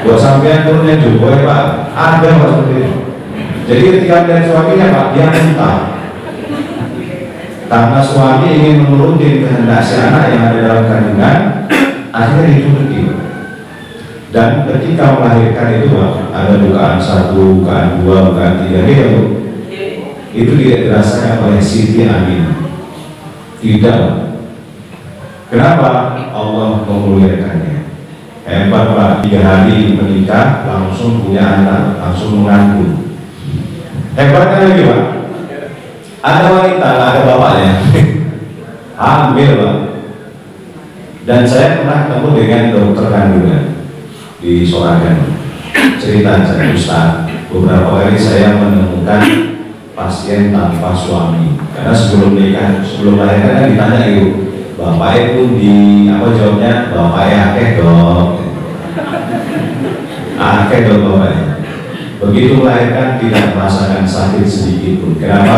Speaker 2: Buat sampean turunnya juga ya Pak. Ada Pak seperti itu. Jadi ketika melihat suaminya Pak, dia muntah. Karena suami ingin menuruti kehendak si anak yang ada dalam kandungan, akhirnya dituruti. Dan ketika melahirkan itu ada bukaan 1, bukaan 2, bukaan 3 gitu. Itu tidak dirasakan oleh Siti Aminah. Tidak. Kenapa? Allah memuliakannya. Hebat Pak, 3 hari menikah langsung punya anak, langsung mengandung. Hebatnya lagi Pak, ada wanita, ada bapaknya hamil Pak. Dan saya pernah ketemu dengan dokter kandungan di Soragan. Cerita saya Ustaz, beberapa kali saya menemukan pasien tanpa suami. Karena sebelum nikah, sebelum melahirkan kan ditanya ibu, bapaknya pun di apa jawabnya, bapaknya akeh dok, akeh dok bapaknya. Begitu melahirkan tidak merasakan sakit sedikit pun. Kenapa?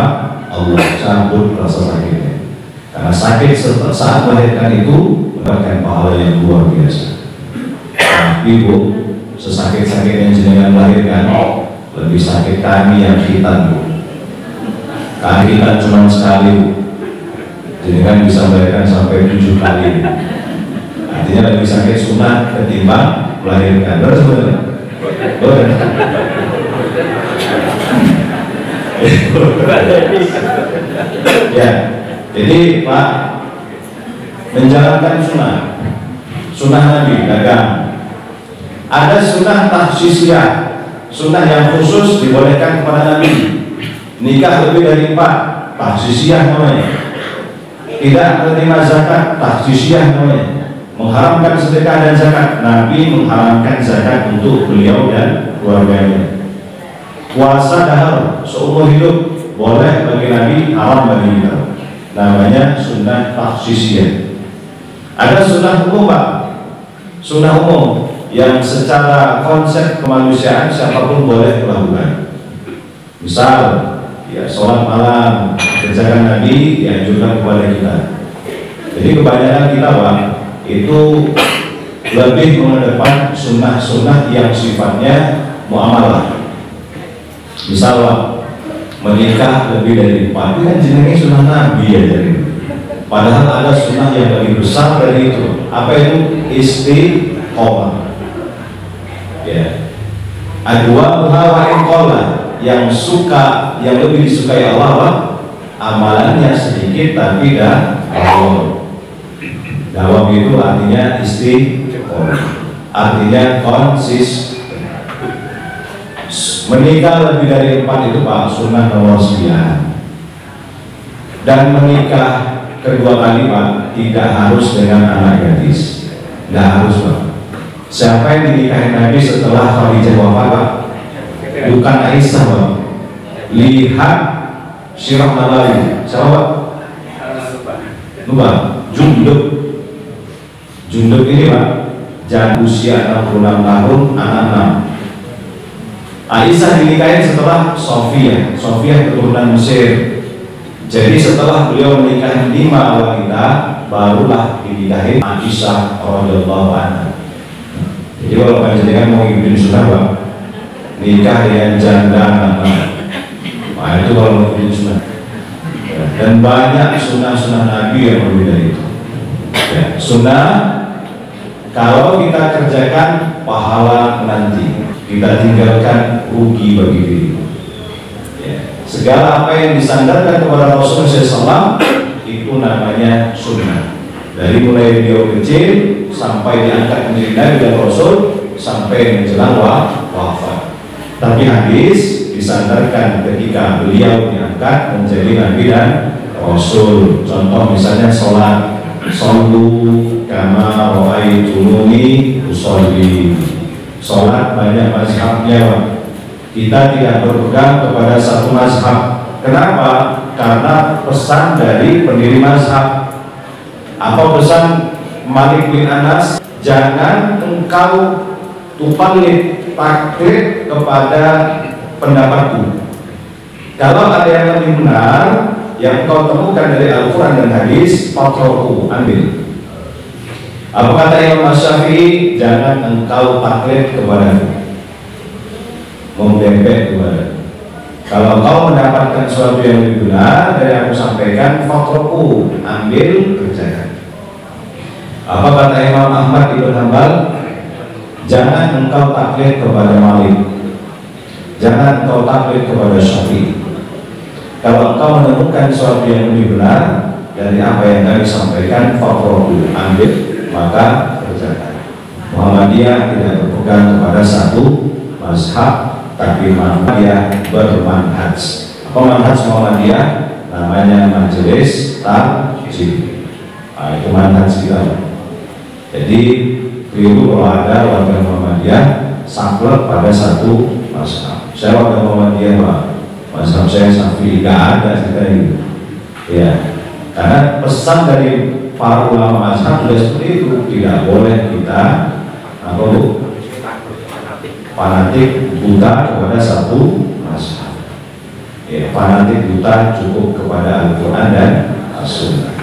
Speaker 2: Allah cabut rasa sakitnya. Karena sakit saat melahirkan itu mendapatkan pahala yang luar biasa. Ibu, sesakit-sakit yang jenengan melahirkan, lebih sakit kami yang khitan Bu. Kami khitan cuma sekali, jenengan bisa melahirkan sampai 7 kali. Artinya lebih sakit sunat ketimbang melahirkan. Betul sebenarnya? Betul. Ya, jadi Pak, menjalankan sunnah Nabi dagang. Ada sunnah tahsisiyah, sunnah yang khusus dibolehkan kepada Nabi. Nikah lebih dari 4, tahsisiyah namanya. Tidak menerima zakat, tahsisiyah namanya. Mengharamkan sedekah dan zakat, Nabi mengharamkan zakat untuk beliau dan keluarganya. Puasa dahar seumur hidup boleh bagi Nabi, haram bagi kita. Namanya sunnah tahsisiyah. Ada sunnah umum Pak, sunnah umum yang secara konsep kemanusiaan siapapun boleh melakukan. Misal, ya sholat malam, kerjakan Nabi dianjurkan kepada kita. Jadi kebanyakan kita Pak, itu lebih mengedepan sunnah-sunnah yang sifatnya muamalah. Misal Pak, menikah lebih dari 4, kan jenenge sunnah Nabi ya jadi. Padahal ada sunnah yang lebih besar dari itu. Apa itu? Istiqomah. Ya, adwa muhawa inqola, yang suka, yang lebih disukai Allah Pak, amalannya sedikit tapi dah Allah. Dawam itu artinya istiqomah, artinya konsisten. Menikah lebih dari 4 itu Pak, sunnah nomor 9. Dan menikah kedua kali Pak, tidak harus dengan anak gadis, tidak harus Pak. Siapa yang dinikahi Nabi setelah Khadijah wafat Pak? Bukan Aisyah Pak. Lihat Sirah Nabawi. Siapa Pak? Lupa. Jundub ini Pak, jangan usia 66 tahun, anak 6. Aisyah dinikahi setelah Sofia keturunan Mesir. Jadi setelah beliau menikahi 5 wanita, barulah dinikahi Aisyah radhiyallahu anha. Jadi kalau panjenengan mau ngikutin sunnah Pak, nikah dengan janda anak. Nah itu kalau mau ngikutin sunnah. Dan banyak sunnah-sunnah Nabi yang berbeda itu. Ya, sunnah kalau kita kerjakan pahala nanti, kita tinggalkan rugi bagi diri. Ya, segala apa yang disandarkan kepada Rasulullah SAW itu namanya sunnah. Dari mulai beliau kecil sampai diangkat menjadi Nabi dan Rasul sampai menjelang wafat. Tapi hadis disandarkan ketika beliau diangkat menjadi Nabi dan Rasul. Contoh misalnya sholat, shollu kama ra'aitumuni usolli. Sholat banyak mazhabnya. Kita tidak berpegang kepada satu mazhab. Kenapa? Karena pesan dari pendiri mazhab. Apa pesan Malik bin Anas? Jangan engkau tupalit taklid kepada pendapatku. Kalau ada yang lebih benar yang kau temukan dari Al-Quran dan hadis, patroku, ambil. Apa kata Imam Syafi'i? Jangan engkau taklid kepadaku, membebek kepada. Kalau kau mendapatkan sesuatu yang lebih benar dari aku sampaikan, fatruku, ambil, kerjakan. Apa kata Imam Ahmad Ibn Hanbal? Jangan engkau taklid kepada Malik, jangan engkau taklid kepada Syafi'i. Kalau engkau menemukan sesuatu yang lebih benar dari apa yang kami sampaikan, fatruku, ambil, maka kerjakan. Muhammadiyah tidak berpegang kepada satu mazhab, tapi Muhammadiyah bermanhaj. Apa manhaj Muhammadiyah? Namanya majelis tarjih. Nah, itu manhaj kita. Jadi keliru kalau ada warga Muhammadiyah saklek pada satu mazhab. Saya warga Muhammadiyah, Pak. Mazhab saya Syafi'i, nggak ada kita ini. Ya, karena pesan dari para ulama mazhab sudah seperti itu. Tidak boleh kita fanatik buta kepada satu mazhab. Ya, fanatik buta cukup kepada Al-Quran dan As-Sunnah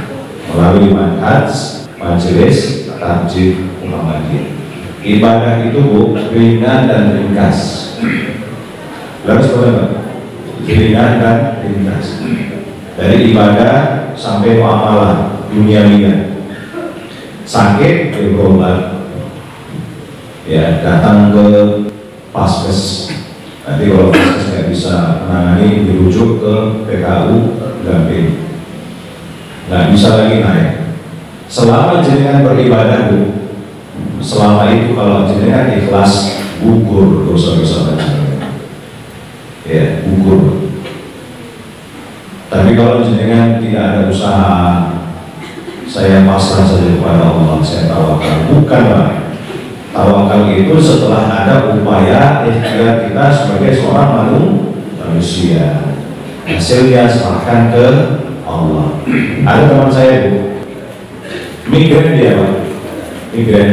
Speaker 2: melalui manhaj majelis tarjih Muhammadiyah. Ibadah itu Bu, ringan dan ringkas. Lalu sebenarnya ringan dan ringkas. Dari ibadah sampai muamalah duniawiya. Sakit berobat. Ya, datang ke paskes. Nanti kalau paskes nggak bisa menangani, dirujuk ke PKU Gamping. Nggak bisa lagi naik. Selama jenengan beribadah Bu, selama itu kalau jenengan ikhlas, gugur dosa-dosa jenengan. Ya, gugur. Tapi kalau jenengan tidak ada usaha, saya pasrah saja kepada Allah, saya tawakal. Bukan Pak. Tawakal itu setelah ada upaya ikhtiar kita sebagai seorang manusia. Hasilnya serahkan ke Allah. Ada teman saya Bu, migren dia Pak, migren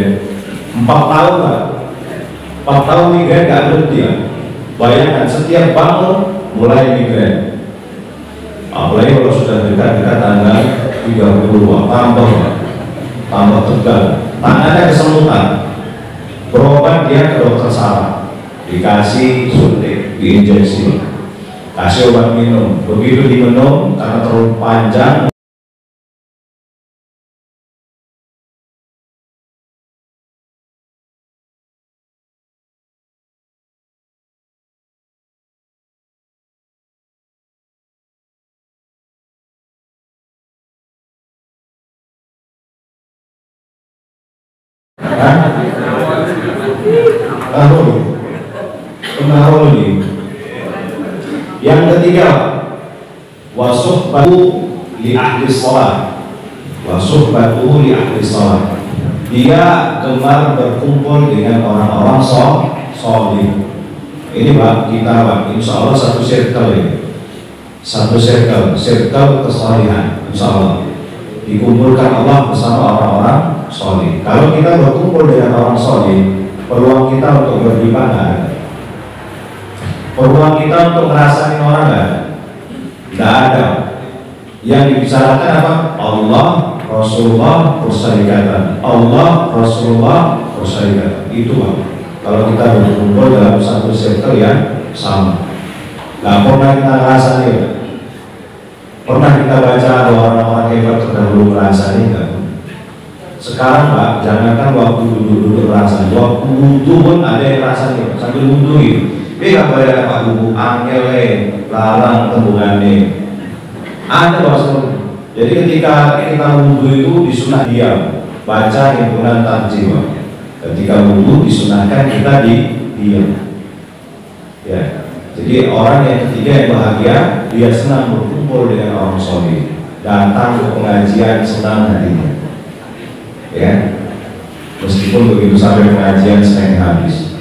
Speaker 2: 4 tahun Pak, 4 tahun migren gak berhenti Pak. Bayangkan setiap bangun mulai migren. Apalagi kalau sudah dekat-dekat tanggal 30 tambah tegal, tangannya kesemutan. Berobat dia ke dokter saraf, dikasih suntik, diinjeksi, kasih obat minum. Begitu diminum karena terlalu panjang, pengaruh ini. Yang ketiga, wasuhbatu li ahli shalah, wasuhbatu li ahli shalah. Dia gemar berkumpul dengan orang-orang sholih. Ini Pak, kita Pak, insya Allah satu circle ini, satu circle kesalihan, insya Allah dikumpulkan Allah bersama orang-orang sholih. Kalau kita berkumpul dengan orang sholih, peluang kita untuk bergibah nggak ada. Peluang kita untuk ngerasain orang nggak ada. Yang dibicarakan apa? Allah, Rasulullah, persyarikatan. Allah, Rasulullah, persyarikatan. Itu Pak. Kalau kita berkumpul dalam satu circle yang sama, nggak pernah kita ngerasain. Pernah kita baca ada orang-orang hebat terdahulu ngerasain nggak? Sekarang Pak, jangankan waktu duduk-duduk ngerasain, waktu wudhu pun ada yang ngerasain sambil wudhu gitu. Dia bayar Pak Guru, angele, larang tembungannya. Ada Pak. Jadi ketika kita wudhu itu disunah diam, baca himpunan tarjih. Ketika wudhu disunahkan kita diam. Ya. Jadi orang yang ketiga yang bahagia, dia senang berkumpul dengan orang sholih, datang ke pengajian senang hatinya. Ya. Meskipun begitu sampai pengajian senang habis.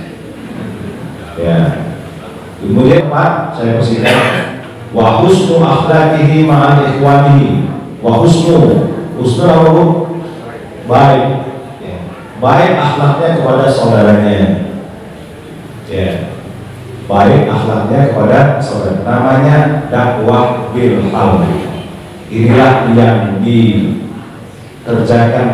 Speaker 2: Ya. Kemudian Pak, saya persingkat, wa husnu akhlaqihi ma'al ikhwanihi. Wa husnu apa? Baik, ya. Baik akhlaknya kepada saudaranya. Ya. Baik akhlaknya kepada saudara. Namanya dakwah bil hal. Inilah yang dikerjakan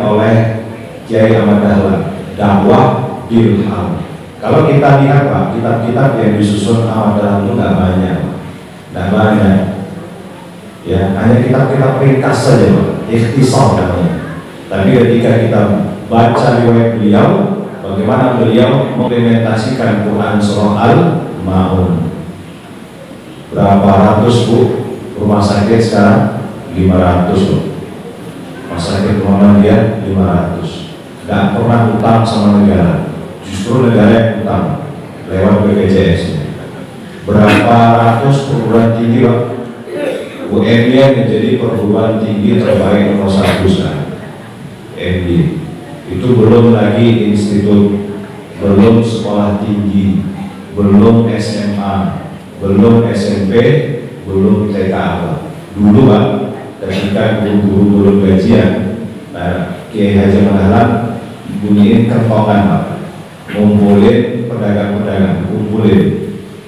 Speaker 2: oleh Kiai Ahmad Dahlan, dakwah bil hal. Kalau kita lihat Pak, kitab-kitab yang disusun Ahmad Dahlan itu nggak banyak. Tidak banyak. Ya, hanya kitab-kitab ringkas saja, ikhtisar namanya. Tapi ketika kita baca riwayat beliau, bagaimana beliau mengimplementasikan Quran surah Al-Ma'un. Berapa ratus bu rumah sakit sekarang? 500 bu. Rumah sakit Muhammadiyah 500. Tidak pernah utang sama negara, justru negara yang utang lewat BPJS. Berapa ratus perguruan tinggi pak? UMY menjadi perguruan tinggi terbaik nomor 1 sekarang. MD itu belum lagi institut, belum sekolah tinggi, belum SMA, belum SMP, belum TK. Dulu pak, ketika guru-guru belum gajian, Kiai Haji Mandalan bunyiin kentongan pak, ngumpulin pedagang-pedagang, kumpulin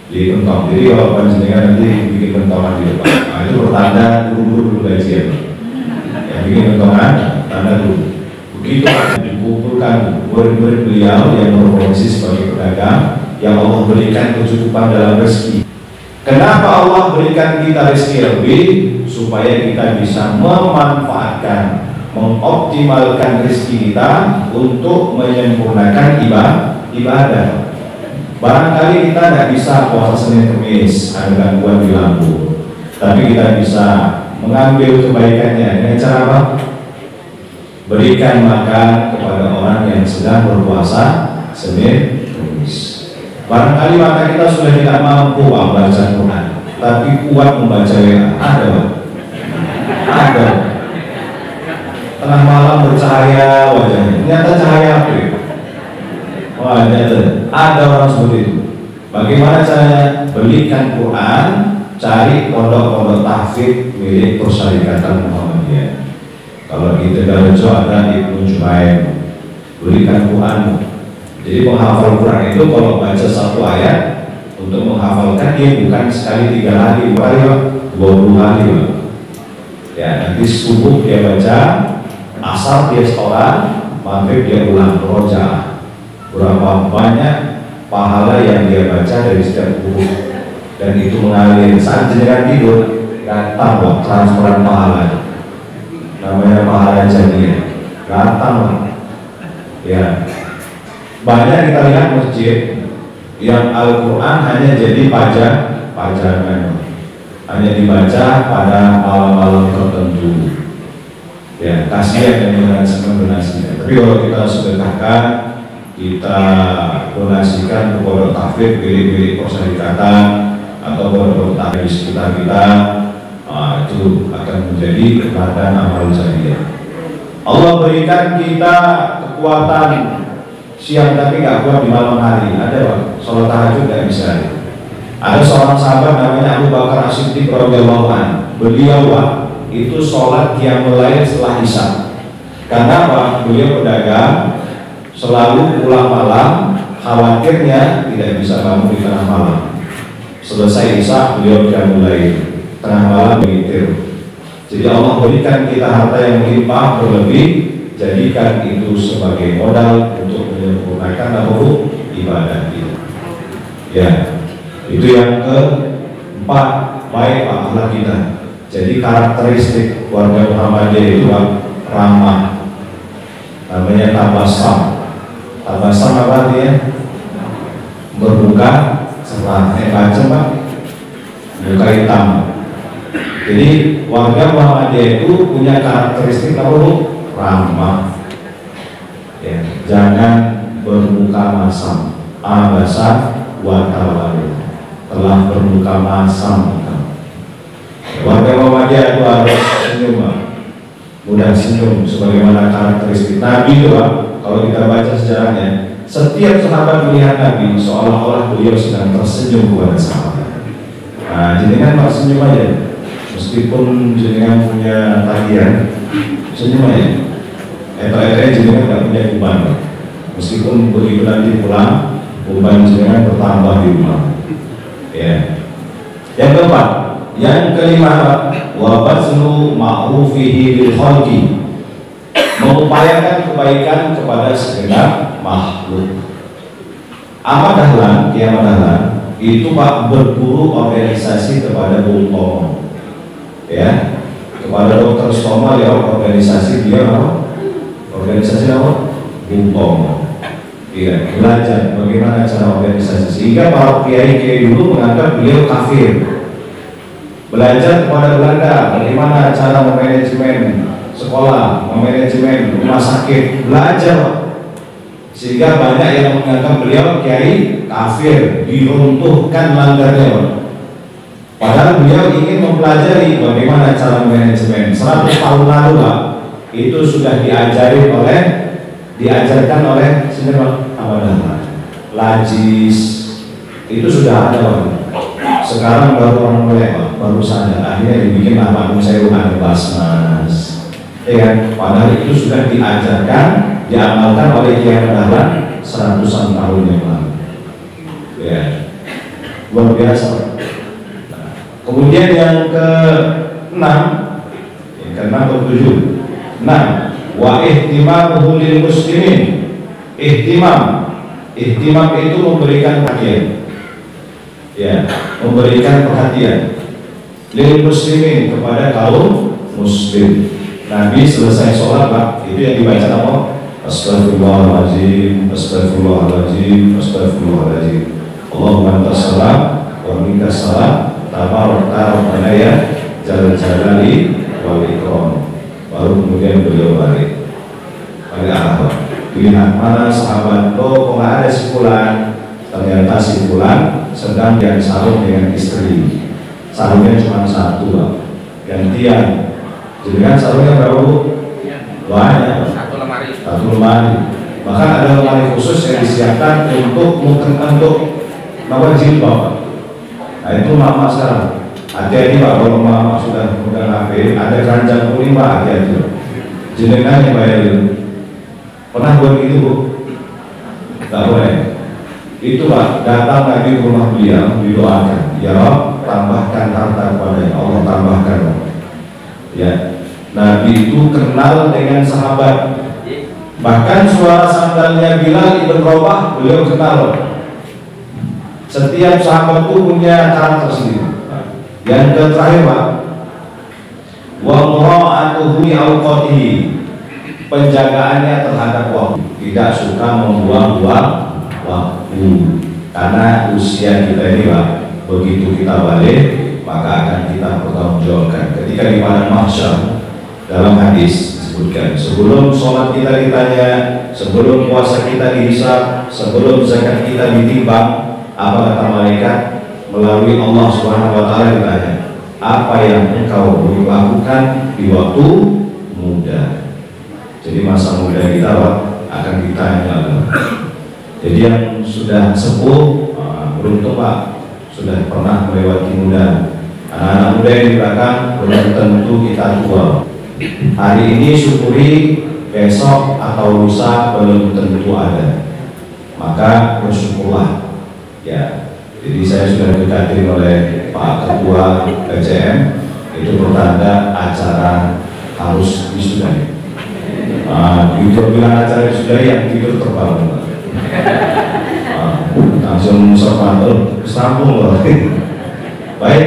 Speaker 2: di kentong. Jadi kalau panjenengan nanti bikin kentongan di depan, nah, itu bertanda guru-guru belum gajian. Yang bikin kentongan, tanda dulu. Begitu dikumpulkan murid-murid beliau yang berprofesi sebagai pedagang, yang Allah berikan kecukupan dalam rezeki. Kenapa Allah berikan kita rezeki lebih? Supaya kita bisa memanfaatkan, mengoptimalkan rezeki kita untuk menyempurnakan ibadah. Barangkali kita tidak bisa puasa Senin Kemis, ada gangguan di lambung, tapi kita bisa mengambil kebaikannya dengan cara apa? Berikan makan kepada orang yang sedang berpuasa Senin Kemis. Barangkali mata kita sudah tidak mampu membaca Quran, tapi kuat membaca WA. Ada Pak? Ada. Tengah malam bercahaya wajahnya, ternyata cahaya apa? Wah, ada orang seperti itu. Bagaimana caranya? Belikan Quran, cari pondok-pondok tahfidz milik Persyarikatan Muhammadiyah. Kalau di Tegalrejo ada Ibnu Jumaim, belikan Quran. Jadi menghafal Quran itu kalau baca satu ayat, untuk menghafalkan dia bukan sekali 3 hari, 2 hari, 20 hari. Ya, nanti subuh dia baca, asar dia setoran, maghrib dia ulang roja. Berapa banyak pahala yang dia baca dari setiap huruf, dan itu mengalir saat jenengan tidur, datang loh transferan pahala, namanya pahala jadinya, datang loh. Ya, banyak kita lihat masjid yang Al-Quran hanya jadi pajangan, hanya dibaca pada malam-malam tertentu. Ya, kasihan yang menghasilkan donasinya. Tapi kalau kita sedekahkan, kita donasikan ke pondok tahfidz milik Persyarikatan atau pondok tahfidz di sekitar kita, itu akan menjadi ladang amal jariah. Allah berikan kita kekuatan siang tapi nggak kuat di malam hari. Ada Pak, sholat tahajud nggak bisa. Ada seorang sahabat namanya Abu Bakar As-Siddiq radhiyallahu anhu. Beliau Pak, itu sholat qiyamul lail setelah isya. Karena Pak, beliau pedagang, selalu pulang malam, khawatirnya tidak bisa bangun di tengah malam. Selesai isya beliau qiyamul lail, tengah malam mengitir. Jadi Allah berikan kita harta yang melimpah berlebih, jadikan itu sebagai modal untuk menyempurnakan ibadah kita. Ya, itu yang keempat, baik akhlak kita. Jadi karakteristik warga Muhammadiyah itu ramah, namanya tabasam. Tabasam apa artinya? Berbuka cerah, baca Pak, buka hitam. Jadi warga Muhammadiyah itu punya karakteristik apa? Ramah. Ya, jangan bermuka masam. Abasa wa tawalu, telah bermuka masam. Warga Muhammadiyah itu harus senyum, mudah senyum, sebagaimana karakteristik Nabi itu Pak. Kalau kita baca sejarahnya, setiap sahabat melihat Nabi seolah-olah beliau sedang tersenyum kepada sahabat. Nah, jenengan Pak senyum aja, meskipun jenengan punya tagihan, senyum aja. Jenengan tidak punya beban, meskipun begitu nanti pulang, beban jenengan bertambah di rumah. Ya. Yang keempat, yang kelima, wabazlu ma'rufihi bil khalqi, mengupayakan kebaikan kepada segenap makhluk. Amat dahlan, kiamat dahlan, itu Pak berguru organisasi kepada Bung Tomo, ya, kepada Dr. Stomo ya, organisasi dia apa? Organisasi apa? Bung Tomo. Iya, belajar bagaimana cara organisasi, sehingga para kiai-kiai dulu menganggap beliau kafir. Belajar kepada Belanda bagaimana cara memanajemen sekolah, memanajemen rumah sakit, belajar, sehingga banyak yang menganggap beliau kiai kafir, diruntuhkan langgarnya. Padahal beliau ingin mempelajari bagaimana cara manajemen. 100 tahun lalu Pak, itu sudah diajarkan oleh Lajis, itu sudah ada Pak. Sekarang baru orang mulai Pak, baru sadar, akhirnya dibikin apa? Saya ada Basnas, ya, padahal itu sudah diajarkan, diamalkan oleh Kiai Dahlan 100-an tahun yang lalu, ya, luar biasa. Nah, kemudian yang ke-6 atau 7, 6, wa ihtimamuhu lil muslimin. Ihtimam itu memberikan perhatian, ya, memberikan perhatian lil muslimin, kepada kaum muslim. Nabi selesai sholat Pak, itu yang dibaca apa? Astagfirullahaladzim, astagfirullahaladzim, astagfirullahaladzim. Allahumma antas salam wa minkas salam, tabarakta rabbana ya jalal jalali wal ikram. Baru kemudian beliau balik arah, dilihat mana sahabat, oh kok nggak ada si fulan. Ternyata si fulan sedang yang sarung dengan istri, sarungnya cuma satu Pak, gantian. Jadi kan sarungnya berapa Bu? Banyak, satu lemari. Bahkan ada lemari khusus yang disiapkan untuk jilbab. Nah itu mama sekarang. Hati-hati Pak, kalau mama sudah pegang HP, ada keranjang kuning Pak, hati-hati. Jenengan yang bayarin. Pernah buat gitu Bu? Tidak boleh. Itu Pak, datang Nabi ke rumah beliau, didoakan, ya Rob, tambahkan harta kepadanya, Allah tambahkan. Ya, Nabi itu kenal dengan sahabat, bahkan suara sandalnya Bilal ibn Rabah beliau kenal. Setiap sahabat itu punya karakter sendiri. Yang terakhir Pak, wa mura'atuhu li awqatihi, penjagaannya terhadap waktu, tidak suka membuang-buang waktu. Karena usia kita ini Pak, begitu kita balik maka akan kita pertanggungjawabkan ketika di padang mahsyar. Dalam hadis disebutkan, sebelum sholat kita ditanya, sebelum puasa kita dihisab, sebelum zakat kita ditimbang, apa kata malaikat? Melalui Allah Subhanahu wa Ta'ala ditanya, apa yang engkau lakukan di waktu muda. Jadi masa muda kita Pak, akan ditanya. Jadi yang sudah sepuh, beruntung Pak, sudah pernah melewati muda. Anak-anak muda yang di belakang belum tentu kita tua. Hari ini syukuri, besok atau lusa belum tentu ada. Maka bersyukurlah, ya. Jadi saya sudah didekatin oleh Pak Ketua PCM, itu bertanda acara harus disudahi. Itu bilang acara disudahi, yang tidur terbangun. Langsung musafatul sambung loh. Baik,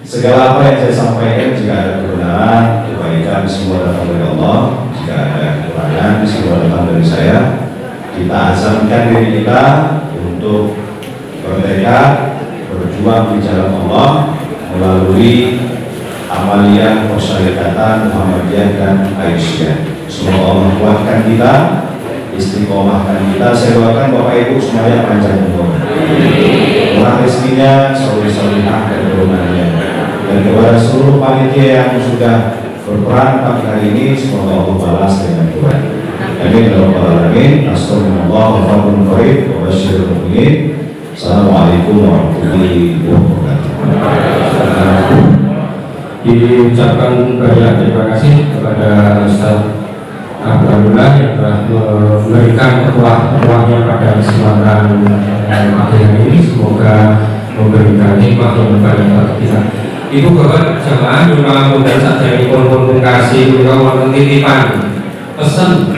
Speaker 2: segala apa yang saya sampaikan, jika ada kebenaran, kebaikan, semua datang dari Allah. Jika ada kekurangan, semua datang dari saya. Kita azamkan diri kita untuk bertekad berjuang di jalan Allah melalui amaliyah persyarikatan Muhammadiyah dan Aisyah. Semoga Allah kuatkan kita, istiqomahkan kita. Saya doakan Bapak Ibu semuanya panjang umur, murah rezekinya, soleh-solehah dan turunannya. Dan kepada seluruh panitia yang sudah berperan pagi hari ini, semoga Allah balas dengan Tuhan. Amin ya rabbal alamin. Astagfirullah wa fadlun qarib wa basyiril mu'minin. Assalamualaikum warahmatullahi wabarakatuh.
Speaker 1: Diucapkan banyak terima kasih kepada Ustaz Abdullah yang telah memberikan petuah-petuahnya pada kesempatan akhir ini. Semoga memberikan hikmah yang banyak bagi kita. Ibu bapak jamaah jumlah mudah saja ini komunikasi juga wonten titipan pesan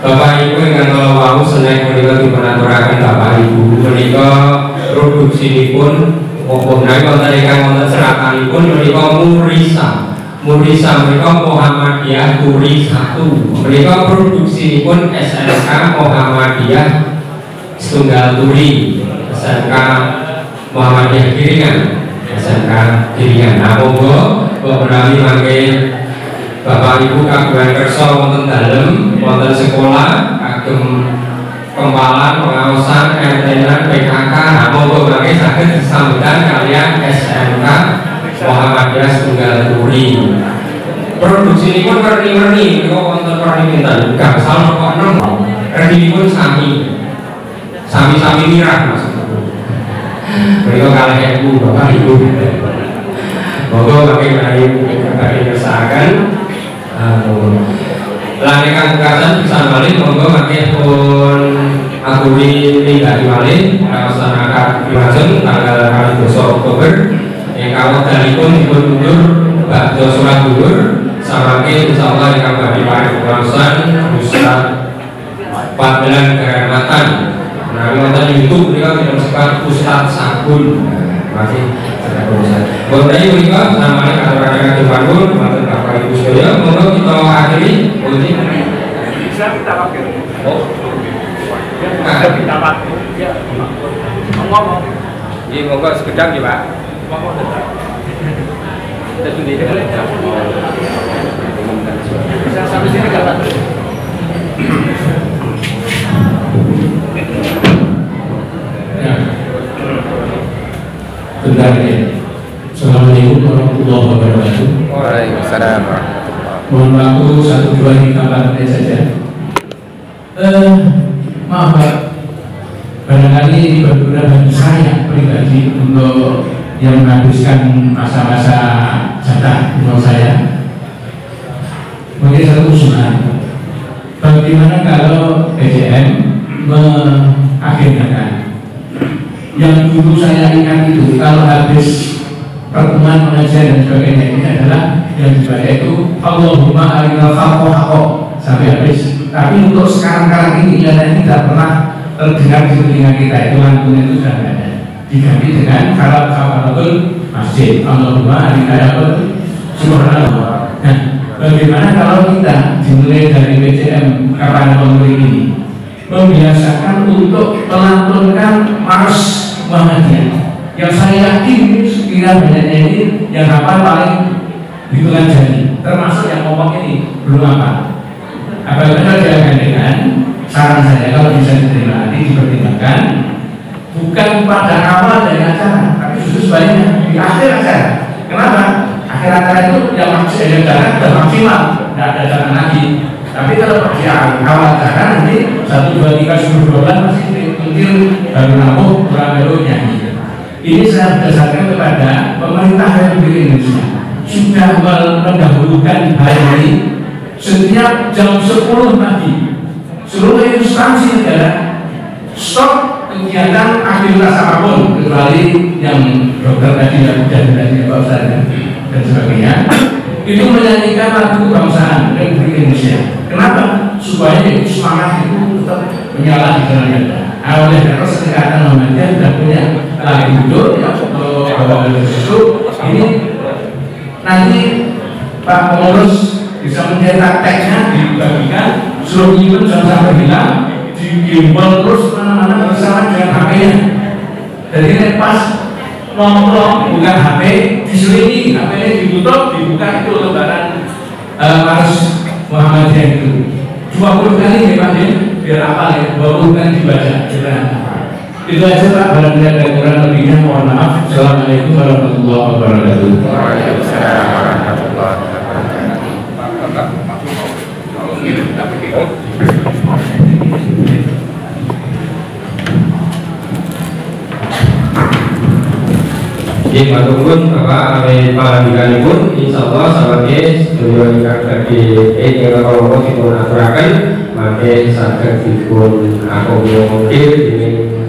Speaker 1: Bapak Ibu yang kalau mau senang menikah dipenaturakan Bapak Ibu menikah produksi pun menawi wonten ingkang wonten seratanipun menika Murisa menika Muhammadiyah Turi 1. Menika produksi pun SMK Muhammadiyah Tunggal Turi, SMK Muhammadiyah Giringan, SMK Giringan. Nah, monggo menawi mangke Bapak Ibu kagungan kersa wonten dalem, wonten sekolah kagem kempalan, pengawasan, RT-an, PKK, nah monggo mangke saged disambutan kalian SMK Muhammadiyah Tunggal Turi. Produksi ini pun werni-werni, kok wonten werni pinten? Gangsal kok enem. Redinipun sami mirah maksudnya. Mereka kalah ibu, bapak ibu. Monggo mangke menawi kagem kersakaken lanjutkan tugasan bisa malih monggo mangke pun aturi ningali malih laksanakan dilajeng tanggal 12 Oktober ingkang wekdalipun dipun mundur badhe salat zuhur samangke insyaallah ingkang badhe paringsan Ustaz Fadlan Kehormatan menawi wonten YouTube menika disebut Ustaz Sabun masih Bapak menika samane kata-kata dibangun wonten Bapak Ibu sedaya monggo kita akhiri bisa kita pakai. Oh. Ada kita pakai. Ya. Ngomong. Nggih monggo sekedap nggih, Pak. Monggo tetap. Kita sendiri aja. Bisa sampai sini enggak, Pak? Ya. Bentar ya. Assalamualaikum warahmatullahi wabarakatuh.
Speaker 3: Waalaikumsalam.
Speaker 1: Mohon waktu 1-2 menit saja. Maaf Pak, barangkali ini berguna bagi saya pribadi untuk yang menghabiskan masa-masa jatah umur saya. Mungkin satu usulan, bagaimana kalau PJM mengagendakan yang dulu saya ingat itu kalau habis pertemuan mengajar dan sebagainya ini adalah yang dibaca itu Allahumma arinal haqqa haqqa sampai habis. Tapi untuk sekarang ini nyatanya tidak pernah terdengar di telinga kita, itu lantunan itu sudah tidak ada. Diganti dengan kafaratul masjid Allahumma arinal haqqa subhanallah. Nah, bagaimana kalau kita dimulai dari PJM kapan pemilih ini membiasakan untuk melantunkan Mars Muhammadiyah yang saya yakin sekiranya banyaknya ini yang hafal paling hitungan jari, termasuk yang ngomong ini belum apa. Apabila diagendakan, saran saya kalau bisa diterima nanti dipertimbangkan bukan pada awal dari acara, tapi justru sebaliknya di akhir acara. Kenapa? Akhir acara itu yang masih ada jalan sudah maksimal, tidak ada jalan lagi. Tapi kalau di awal acara nanti 1, 2, 3, 10, 12 masih mungkin baru namuh kurang baru nyanyi. Ini saya berdasarkan kepada pemerintah Republik Indonesia sudah mendahulukan hari ini setiap jam 10 pagi seluruh instansi negara stop kegiatan aktivitas apapun kecuali yang dokter tadi dan Pak Ustaz dan sebagainya itu menyanyikan lagu kebangsaan Republik Indonesia. Kenapa? Supaya itu semangat itu tetap menyala di dalam kita. Oleh karena Kesehatan Muhammadiyah sudah punya lagi duduk ya itu ini nanti Pak Pengurus bisa mencetak teksnya dibagikan suruh nyimpen jangan sampai hilang digimbal terus mana-mana bersama dengan HP-nya. Jadi pas nongkrong bukan HP diselingi, HP-nya ditutup dibuka itu lembaran Mars Muhammadiyah itu 20 kali ya Pak ya, biar apa ya 20 kali dibaca itu aja Pak, barangkali ada kurang lebihnya mohon maaf. Assalamualaikum warahmatullahi wabarakatuh.
Speaker 3: Waalaikumsalam warahmatullahi wabarakatuh.
Speaker 1: Jadi maturnuwun Bapak ame pangandikanipun insyaallah sawange sedaya ingkang badhe ingkang kawula dipun aturaken mangke saged dipun akomodir dening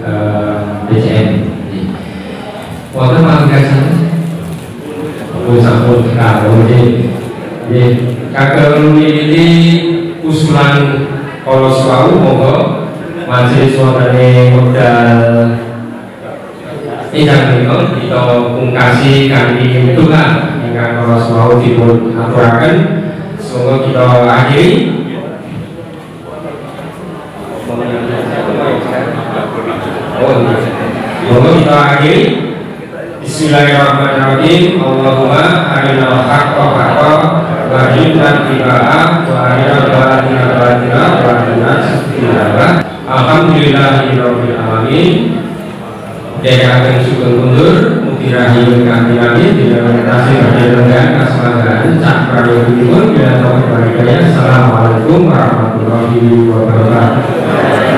Speaker 1: PJM. Wonten pangawisan sampun kawula nggih kagem milih usulan kala suwau monggo majelis wonten wekdal Ijang kita pungkasi kanthi doa ingkang kula mau dipun aturaken. Semoga kita akhiri. Semoga kita akhiri. Bismillahirrahmanirrahim. Allahumma arinal haqqa haqqan warzuqna ittiba'ah wa arinal batina batina warzuqna ijtinabah. Alhamdulillahirabbil alamin. Dekaken sugeng mundur mugi rahayu kanthi nabi dina mentasi panjenengan kasemagaan cak pranipun bila tahu kepada. Assalamualaikum warahmatullahi wabarakatuh.